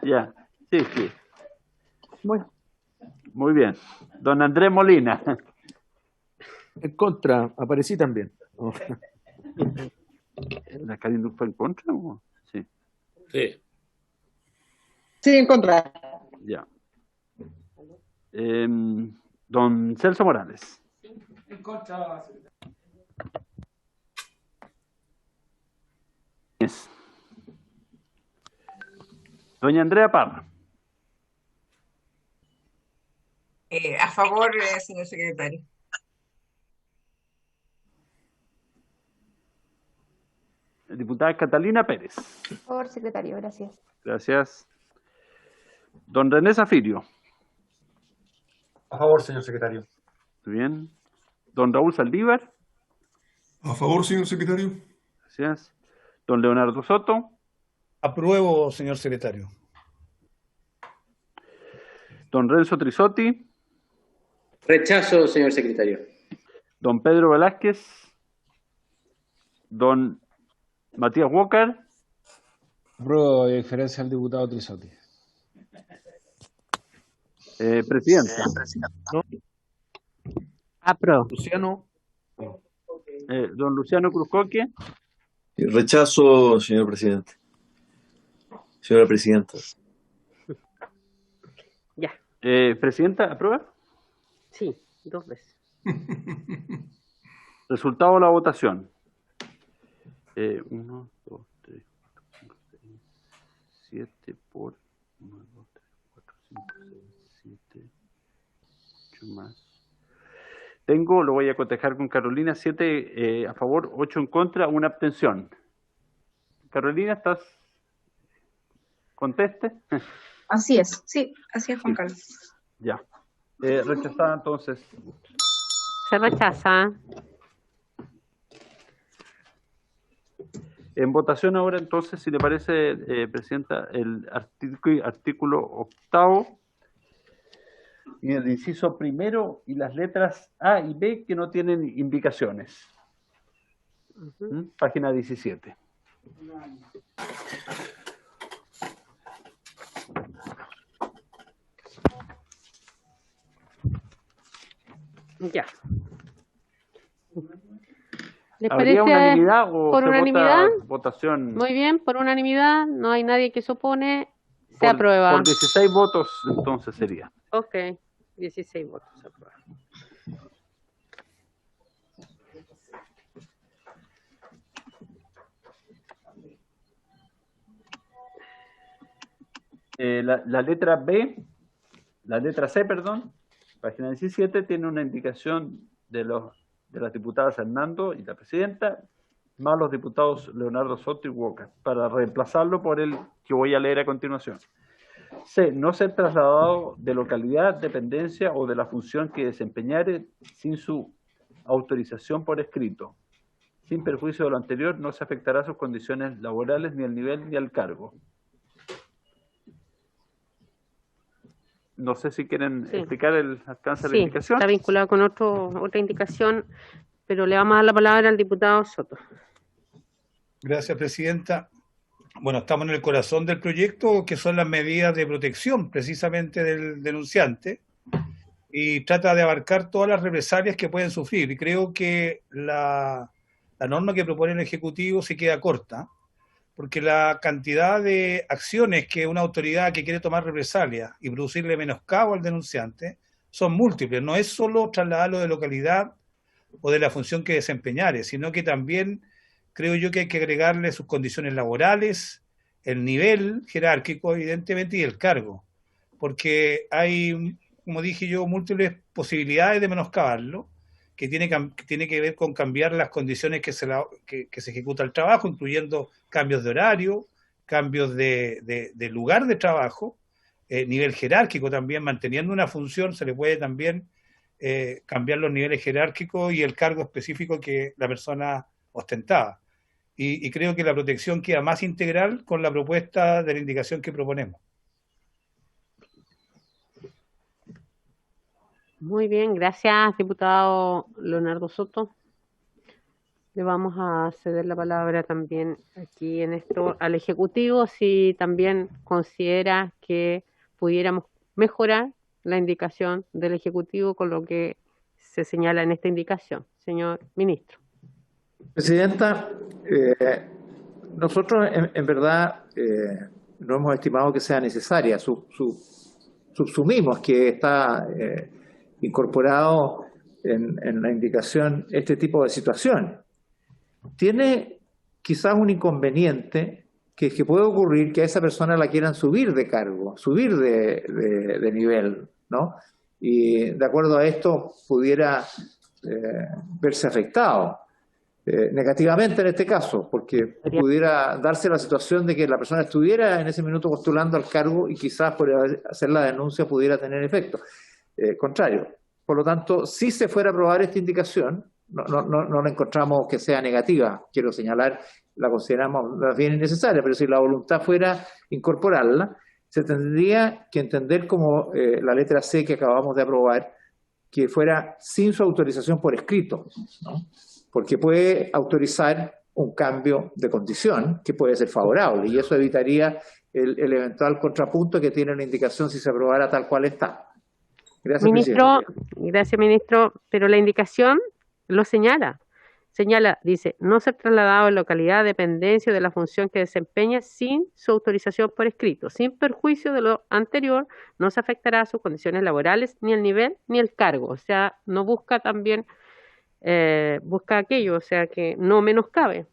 Ya, sí. Bueno. Muy bien. Don Andrés Molina. En contra, aparecí también. ¿La Karin Luke fue en contra? ¿O? Sí. Sí. Sí, en contra. Ya. Don Celso Morales. En contra. Doña Andrea Parra. A favor, señor secretario. Diputada Catalina Pérez. Por favor, secretario, gracias. Gracias. Don René Zafirio. A favor, señor secretario. Muy bien. Don Raúl Saldívar. A favor, señor secretario. Gracias. Don Leonardo Soto. Apruebo, señor secretario. Don Renzo Trisotti. Rechazo, señor secretario. Don Pedro Velázquez. Don Matías Walker. Apruebo, de diferencia al diputado Trisotti. Presidenta. Apruebo. Luciano. Don Luciano Cruzcoque. Rechazo, señor presidente. Señora presidenta. Ya. Presidenta, ¿aprueba? Sí, 2 veces. Resultado de la votación. 1, 2, 3, 4, 5, 6, 7 por 1, 2, 3, 4, 5, 6, 7, 8 más. Lo voy a cotejar con Carolina, 7 a favor, 8 en contra, 1 abstención. Carolina, ¿estás? ¿Conteste? Así es, sí, así es, Juan Carlos. Ya. Rechazada entonces. Se rechaza. En votación ahora entonces, si le parece, Presidenta, el artículo 8º y el inciso primero y las letras A y B que no tienen indicaciones. Página 17. Ya. ¿Les ¿Habría parece unanimidad o por se unanimidad? vota votación? Muy bien, por unanimidad, no hay nadie que se opone, se Por aprueba. 16 votos entonces sería. Ok, 16 votos se aprueba. La letra B, la letra C, perdón, página 17, tiene una indicación de las diputadas Hernando y la presidenta, más los diputados Leonardo Soto y Walker, para reemplazarlo por el que voy a leer a continuación. C. No ser trasladado de localidad, dependencia o de la función que desempeñare sin su autorización por escrito. Sin perjuicio de lo anterior, no se afectará sus condiciones laborales, ni el nivel, ni el cargo. No sé si quieren explicar el alcance de la indicación. Está vinculado con otra indicación, pero le vamos a dar la palabra al diputado Soto. Gracias, Presidenta. Bueno, estamos en el corazón del proyecto, que son las medidas de protección precisamente del denunciante, y trata de abarcar todas las represalias que pueden sufrir. Y creo que la norma que propone el Ejecutivo se queda corta, porque la cantidad de acciones que una autoridad que quiere tomar represalias y producirle menoscabo al denunciante son múltiples. No es solo trasladarlo de localidad o de la función que desempeñare, sino que también creo yo que hay que agregarle sus condiciones laborales, el nivel jerárquico, evidentemente, y el cargo. Porque hay, como dije yo, múltiples posibilidades de menoscabarlo, que tiene que ver con cambiar las condiciones que se ejecuta el trabajo, incluyendo cambios de horario, cambios de lugar de trabajo, nivel jerárquico también, manteniendo una función, se le puede también cambiar los niveles jerárquicos y el cargo específico que la persona ostentaba. Y creo que la protección queda más integral con la propuesta de la indicación que proponemos. Muy bien, gracias, diputado Leonardo Soto. Le vamos a ceder la palabra también aquí en esto al Ejecutivo, si también considera que pudiéramos mejorar la indicación del Ejecutivo con lo que se señala en esta indicación. Señor Ministro. Presidenta, nosotros en verdad no hemos estimado que sea necesaria. Subsumimos que está incorporado en la indicación este tipo de situación. Tiene quizás un inconveniente que puede ocurrir que a esa persona la quieran subir de cargo, subir de nivel, ¿no? Y de acuerdo a esto pudiera verse afectado negativamente en este caso, porque pudiera darse la situación de que la persona estuviera en ese minuto postulando al cargo y quizás por hacer la denuncia pudiera tener efecto contrario. por lo tanto, si se fuera a aprobar esta indicación, no la encontramos que sea negativa, quiero señalar, la consideramos bien innecesaria, pero si la voluntad fuera incorporarla, se tendría que entender como la letra C que acabamos de aprobar, que fuera sin su autorización por escrito, ¿no? Porque puede autorizar un cambio de condición que puede ser favorable, y eso evitaría el eventual contrapunto que tiene la indicación si se aprobara tal cual está. Gracias, Ministro, presidente. gracias, ministro, pero la indicación lo señala, dice, no ser trasladado en localidad, dependencia de la función que desempeña sin su autorización por escrito. Sin perjuicio de lo anterior, no se afectará a sus condiciones laborales, ni el nivel, ni el cargo. O sea, no busca también, busca aquello, o sea, que no menoscabe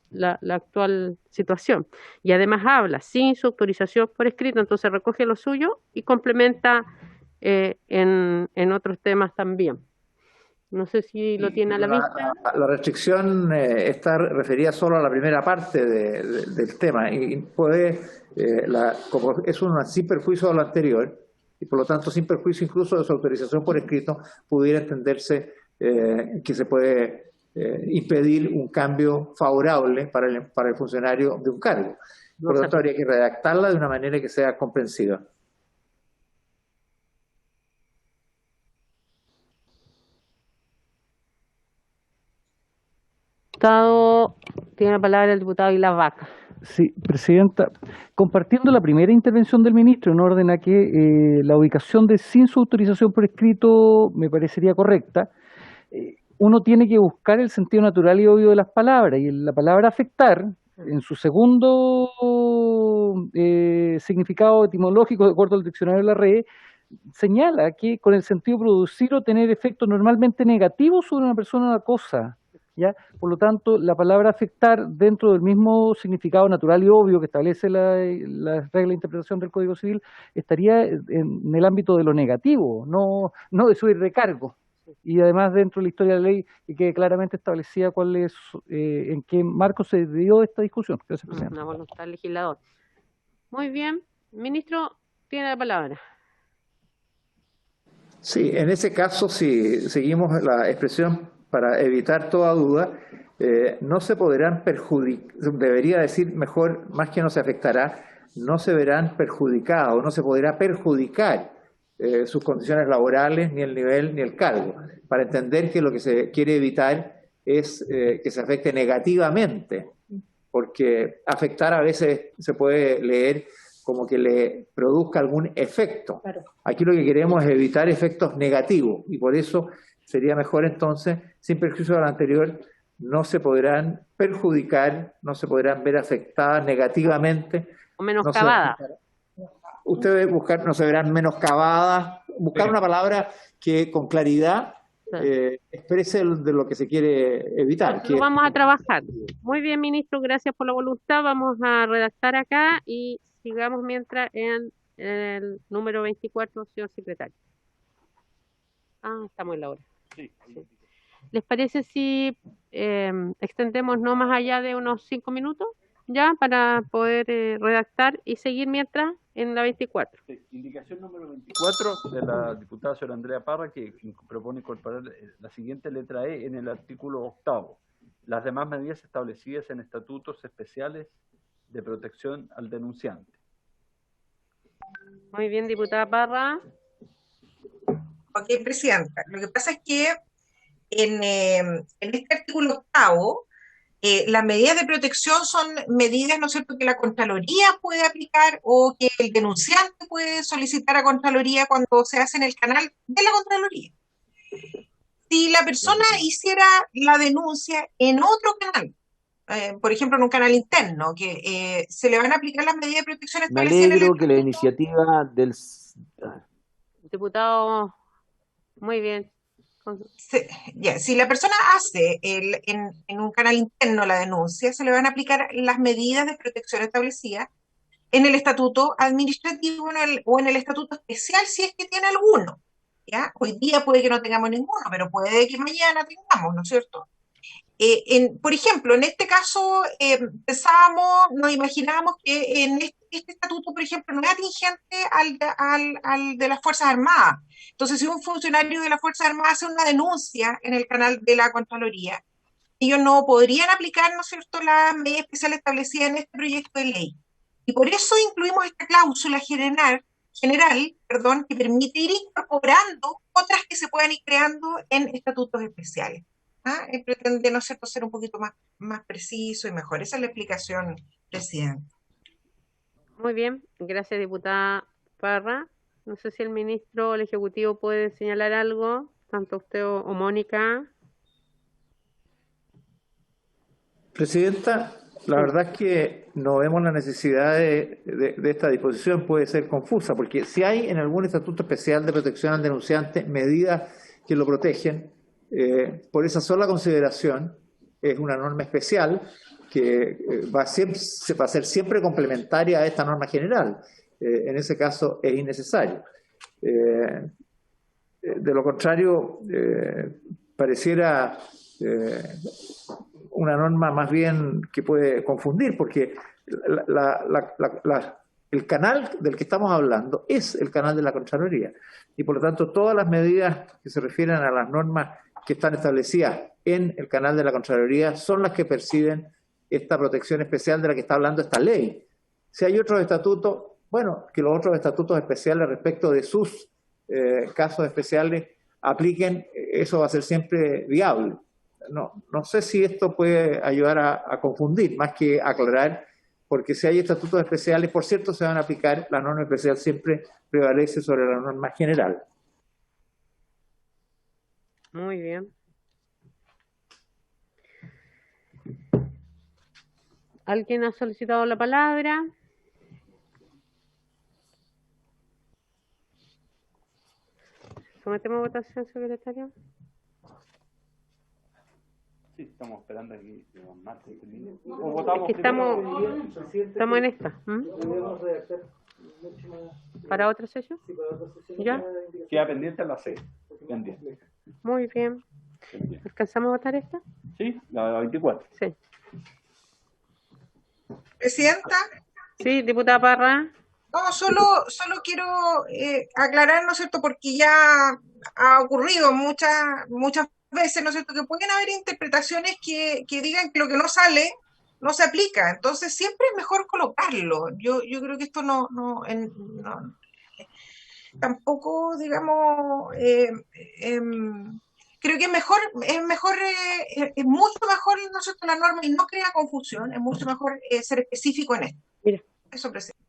la actual situación. Y además habla sin su autorización por escrito, entonces recoge lo suyo y complementa en otros temas también. No sé si lo tiene a la vista. La restricción está referida solo a la primera parte del tema y puede, como es una sin perjuicio de lo anterior y por lo tanto sin perjuicio incluso de su autorización por escrito, pudiera entenderse que se puede impedir un cambio favorable para el funcionario de un cargo. Por lo tanto, habría que redactarla de una manera que sea comprensiva. Tiene la palabra el diputado Islas Vaca. Sí, presidenta, compartiendo la primera intervención del ministro en orden a que la ubicación de sin su autorización por escrito me parecería correcta, uno tiene que buscar el sentido natural y obvio de las palabras, y la palabra afectar, en su segundo significado etimológico de acuerdo al diccionario de la RAE, señala que con el sentido producir o tener efectos normalmente negativos sobre una persona o una cosa, ¿ya? Por lo tanto, la palabra afectar, dentro del mismo significado natural y obvio que establece la regla de interpretación del Código Civil, estaría en el ámbito de lo negativo, no de su recargo. Y además, dentro de la historia de la ley, y que claramente establecía cuál es, en qué marco se dio esta discusión. Gracias, presidente. Una voluntad del legislador. Muy bien. Ministro, tiene la palabra. Sí, en ese caso, si seguimos la expresión para evitar toda duda, no se podrán perjudicar, debería decir mejor, más que no se afectará, no se verán perjudicados, no se podrá perjudicar sus condiciones laborales, ni el nivel, ni el cargo, para entender que lo que se quiere evitar es que se afecte negativamente, porque afectar a veces se puede leer como que le produzca algún efecto. Claro. Aquí lo que queremos es evitar efectos negativos, y por eso sería mejor entonces, sin perjuicio de lo anterior, no se podrán perjudicar, no se podrán ver afectadas negativamente. O menoscabadas. Ustedes buscar, no se verán menoscabadas, buscar una palabra que con claridad exprese de lo que se quiere evitar. Lo vamos a trabajar. Muy bien, ministro, gracias por la voluntad. Vamos a redactar acá y sigamos mientras en el número 24, señor secretario. Estamos en la hora. Sí. ¿Les parece si extendemos no más allá de unos 5 minutos ya para poder redactar y seguir mientras en la 24? Sí. Indicación número 24 de la diputada señora Andrea Parra, que propone incorporar la siguiente letra E en el artículo 8º. Las demás medidas establecidas en estatutos especiales de protección al denunciante. Muy bien, diputada Parra. Ok, presidenta. Lo que pasa es que en este artículo 8º, las medidas de protección son medidas, ¿no es cierto?, que la Contraloría puede aplicar o que el denunciante puede solicitar a Contraloría cuando se hace en el canal de la Contraloría. Si la persona hiciera la denuncia en otro canal, por ejemplo, en un canal interno, que se le van a aplicar las medidas de protección establecidas en el alegro que la iniciativa del... Diputado, muy bien. Si la persona hace en un canal interno la denuncia, se le van a aplicar las medidas de protección establecidas en el estatuto administrativo o en el estatuto especial, si es que tiene alguno. ¿Ya? Hoy día puede que no tengamos ninguno, pero puede que mañana tengamos, ¿no es cierto? Por ejemplo, en este caso, nos imaginábamos que en este estatuto, por ejemplo, no es atingente al de las Fuerzas Armadas. Entonces, si un funcionario de las Fuerzas Armadas hace una denuncia en el canal de la Contraloría, ellos no podrían aplicar, ¿no es cierto?, la medida especial establecida en este proyecto de ley. Y por eso incluimos esta cláusula general, que permite ir incorporando otras que se puedan ir creando en estatutos especiales. Pretende, ¿no es cierto?, ser un poquito más preciso y mejor. Esa es la explicación, presidente. Muy bien, gracias, diputada Parra. No sé si el ministro o el Ejecutivo puede señalar algo, tanto usted o Mónica. Presidenta, la verdad es que no vemos la necesidad de esta disposición, puede ser confusa, porque si hay en algún estatuto especial de protección al denunciante medidas que lo protegen, por esa sola consideración es una norma especial que va a ser siempre complementaria a esta norma general. En ese caso es innecesario. De lo contrario, pareciera una norma más bien que puede confundir, porque el canal del que estamos hablando es el canal de la Contraloría, y por lo tanto todas las medidas que se refieren a las normas que están establecidas en el canal de la Contraloría son las que perciben esta protección especial de la que está hablando esta ley. Si hay otros estatutos, bueno, que los otros estatutos especiales respecto de sus casos especiales apliquen, eso va a ser siempre viable. No sé si esto puede ayudar a confundir, más que aclarar, porque si hay estatutos especiales, por cierto, se van a aplicar, la norma especial siempre prevalece sobre la norma general. Muy bien. ¿Alguien ha solicitado la palabra? ¿Sometemos a votación, secretario? Sí, estamos esperando aquí. Es que estamos en esta. ¿Para otra sesión? ¿Ya? Queda pendiente la C. Pendiente. Muy bien. ¿Alcanzamos a votar esta? Sí, la 24. Sí. ¿Presidenta? Sí, diputada Parra. No, solo quiero aclarar, ¿no es cierto?, porque ya ha ocurrido muchas veces, ¿no es cierto?, que pueden haber interpretaciones que digan que lo que no sale no se aplica. Entonces siempre es mejor colocarlo. Yo creo que esto no tampoco, digamos, creo que es mucho mejor, ¿no es cierto?, la norma, y no crea confusión. Es mucho mejor ser específico en esto. Mira. Eso, presidente.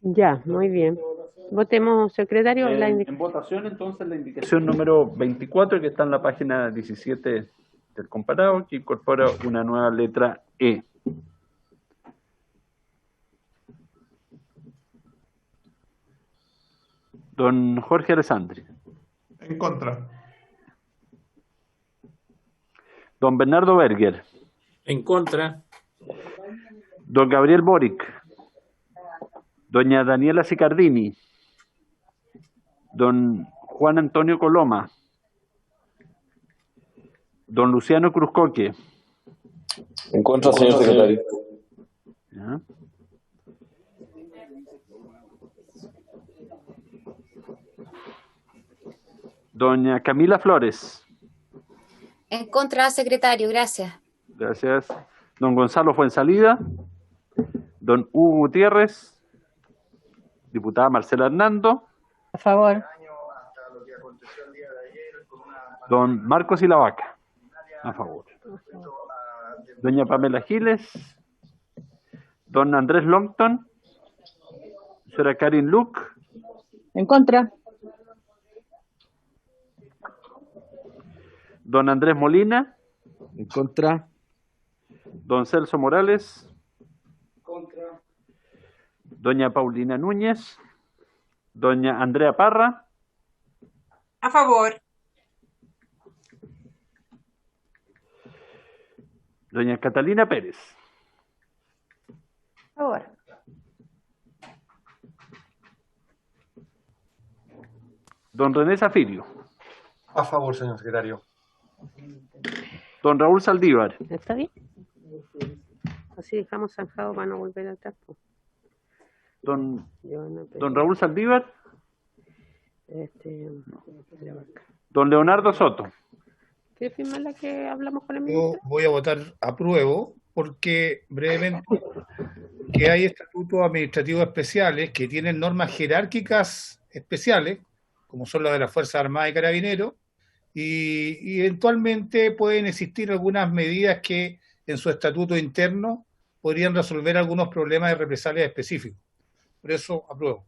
Ya, muy bien. Votemos, secretario. En votación, entonces, la indicación número 24, que está en la página 17 del comparado, que incorpora una nueva letra E. Don Jorge Alessandri. En contra. Don Bernardo Berger. En contra. Don Gabriel Boric. Doña Daniela Sicardini. Don Juan Antonio Coloma. Don Luciano Cruzcoque. En contra, señor secretario. ¿Ya? Doña Camila Flores. En contra, secretario, gracias. Gracias. Don Gonzalo Fuensalida. Don Hugo Gutiérrez. Diputada Marcela Hernando. A favor. Don Marcos Ilavaca. A favor. Doña Pamela Giles. Don Andrés Longton. Señora Karin Luc. En contra. Don Andrés Molina. En contra. Don Celso Morales. Contra. Doña Paulina Núñez. Doña Andrea Parra. A favor. Doña Catalina Pérez. Por favor. Don René Zafirio. A favor, señor secretario. Don Raúl Saldívar. ¿Está bien? Así dejamos zanjado para no volver atrás. Don Raúl Saldívar. Don Leonardo Soto. ¿Quieres firmar la que hablamos con el ministro? Yo voy a votar apruebo porque brevemente que hay estatutos administrativos especiales que tienen normas jerárquicas especiales, como son las de las Fuerzas Armadas y Carabineros, y eventualmente pueden existir algunas medidas que en su estatuto interno podrían resolver algunos problemas de represalias específicos. Por eso apruebo.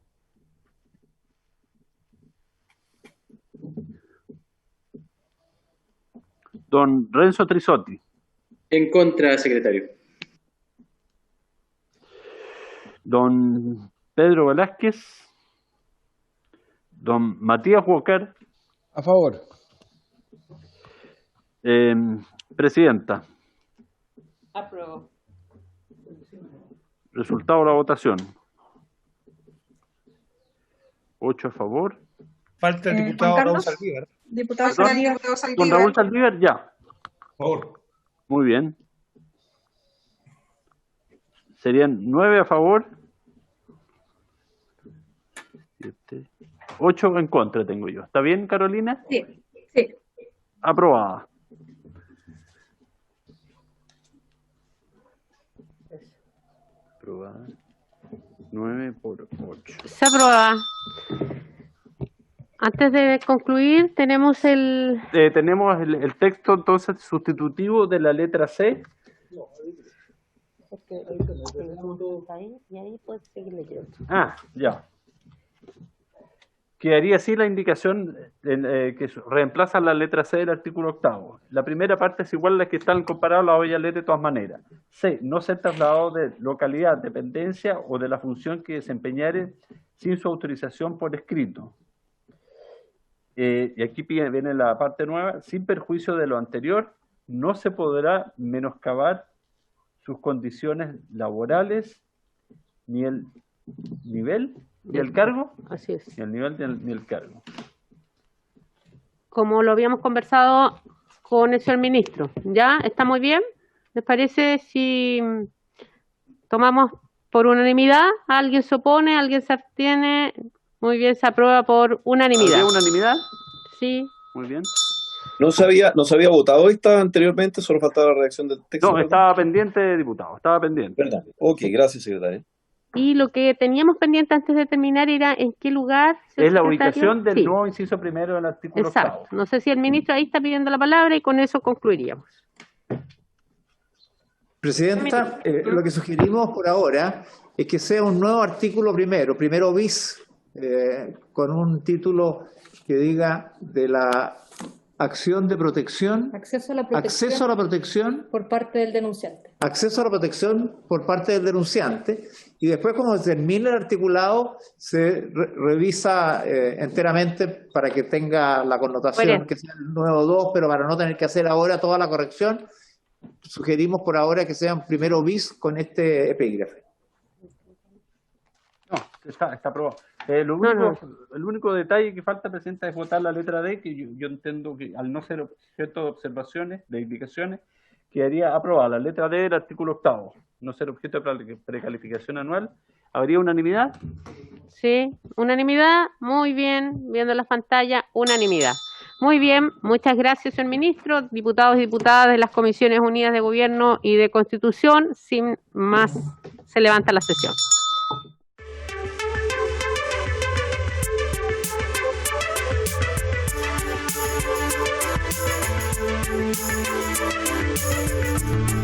Don Renzo Trisotti. En contra, secretario. Don Pedro Velázquez. Don Matías Walker. A favor. Presidenta. Apruebo. Resultado de la votación. 8 a favor. Falta el diputado Raúl Saldívar. Diputado Saldívar. Don Raúl Saldívar, ya. Por favor. Muy bien. Serían 9 a favor. 8 en contra tengo yo. ¿Está bien, Carolina? Sí, sí. Aprobada. Aprobada. 9 por 8. Se aprueba. Antes de concluir, tenemos el texto entonces sustitutivo de la letra C. Ah, ya. Quedaría así la indicación que reemplaza la letra C del artículo 8º. La primera parte es igual a la que están comparados, la voy a leer de todas maneras. C. No ser trasladado de localidad, dependencia o de la función que desempeñare sin su autorización por escrito. Y aquí viene la parte nueva. Sin perjuicio de lo anterior, no se podrá menoscabar sus condiciones laborales, ni el nivel, ni el cargo. Así es. Ni el nivel, ni el cargo. Como lo habíamos conversado con el señor ministro. ¿Ya? ¿Está muy bien? ¿Les parece si tomamos por unanimidad? ¿Alguien se opone? ¿Alguien se abstiene? Muy bien, se aprueba por unanimidad. ¿Había unanimidad? Sí. Muy bien. No se había votado esta anteriormente, solo faltaba la redacción del texto. No, estaba pendiente, diputado, estaba pendiente. ¿Verdad? Ok, gracias, secretario. Y lo que teníamos pendiente antes de terminar era en qué lugar... Es la ubicación del nuevo inciso primero del artículo 8º. Exacto. No sé si el ministro ahí está pidiendo la palabra y con eso concluiríamos. Presidenta, lo que sugerimos por ahora es que sea un nuevo artículo primero bis, con un título que diga de la acción de protección, acceso a la protección por parte del denunciante. Acceso a la protección por parte del denunciante, y después cuando se termine el articulado se revisa enteramente para que tenga la connotación que sea el nuevo 2, pero para no tener que hacer ahora toda la corrección, sugerimos por ahora que sean primero bis con este epígrafe. No, está aprobado. El único detalle que falta, Presidenta, es votar la letra D, que yo entiendo que al no ser objeto de observaciones, de indicaciones, quedaría aprobada la letra D del artículo 8º, no ser objeto de precalificación anual. ¿Habría unanimidad? Sí, unanimidad, muy bien, viendo las pantallas, unanimidad. Muy bien, muchas gracias, señor ministro, diputados y diputadas de las Comisiones Unidas de Gobierno y de Constitución. Sin más, se levanta la sesión. Thank you.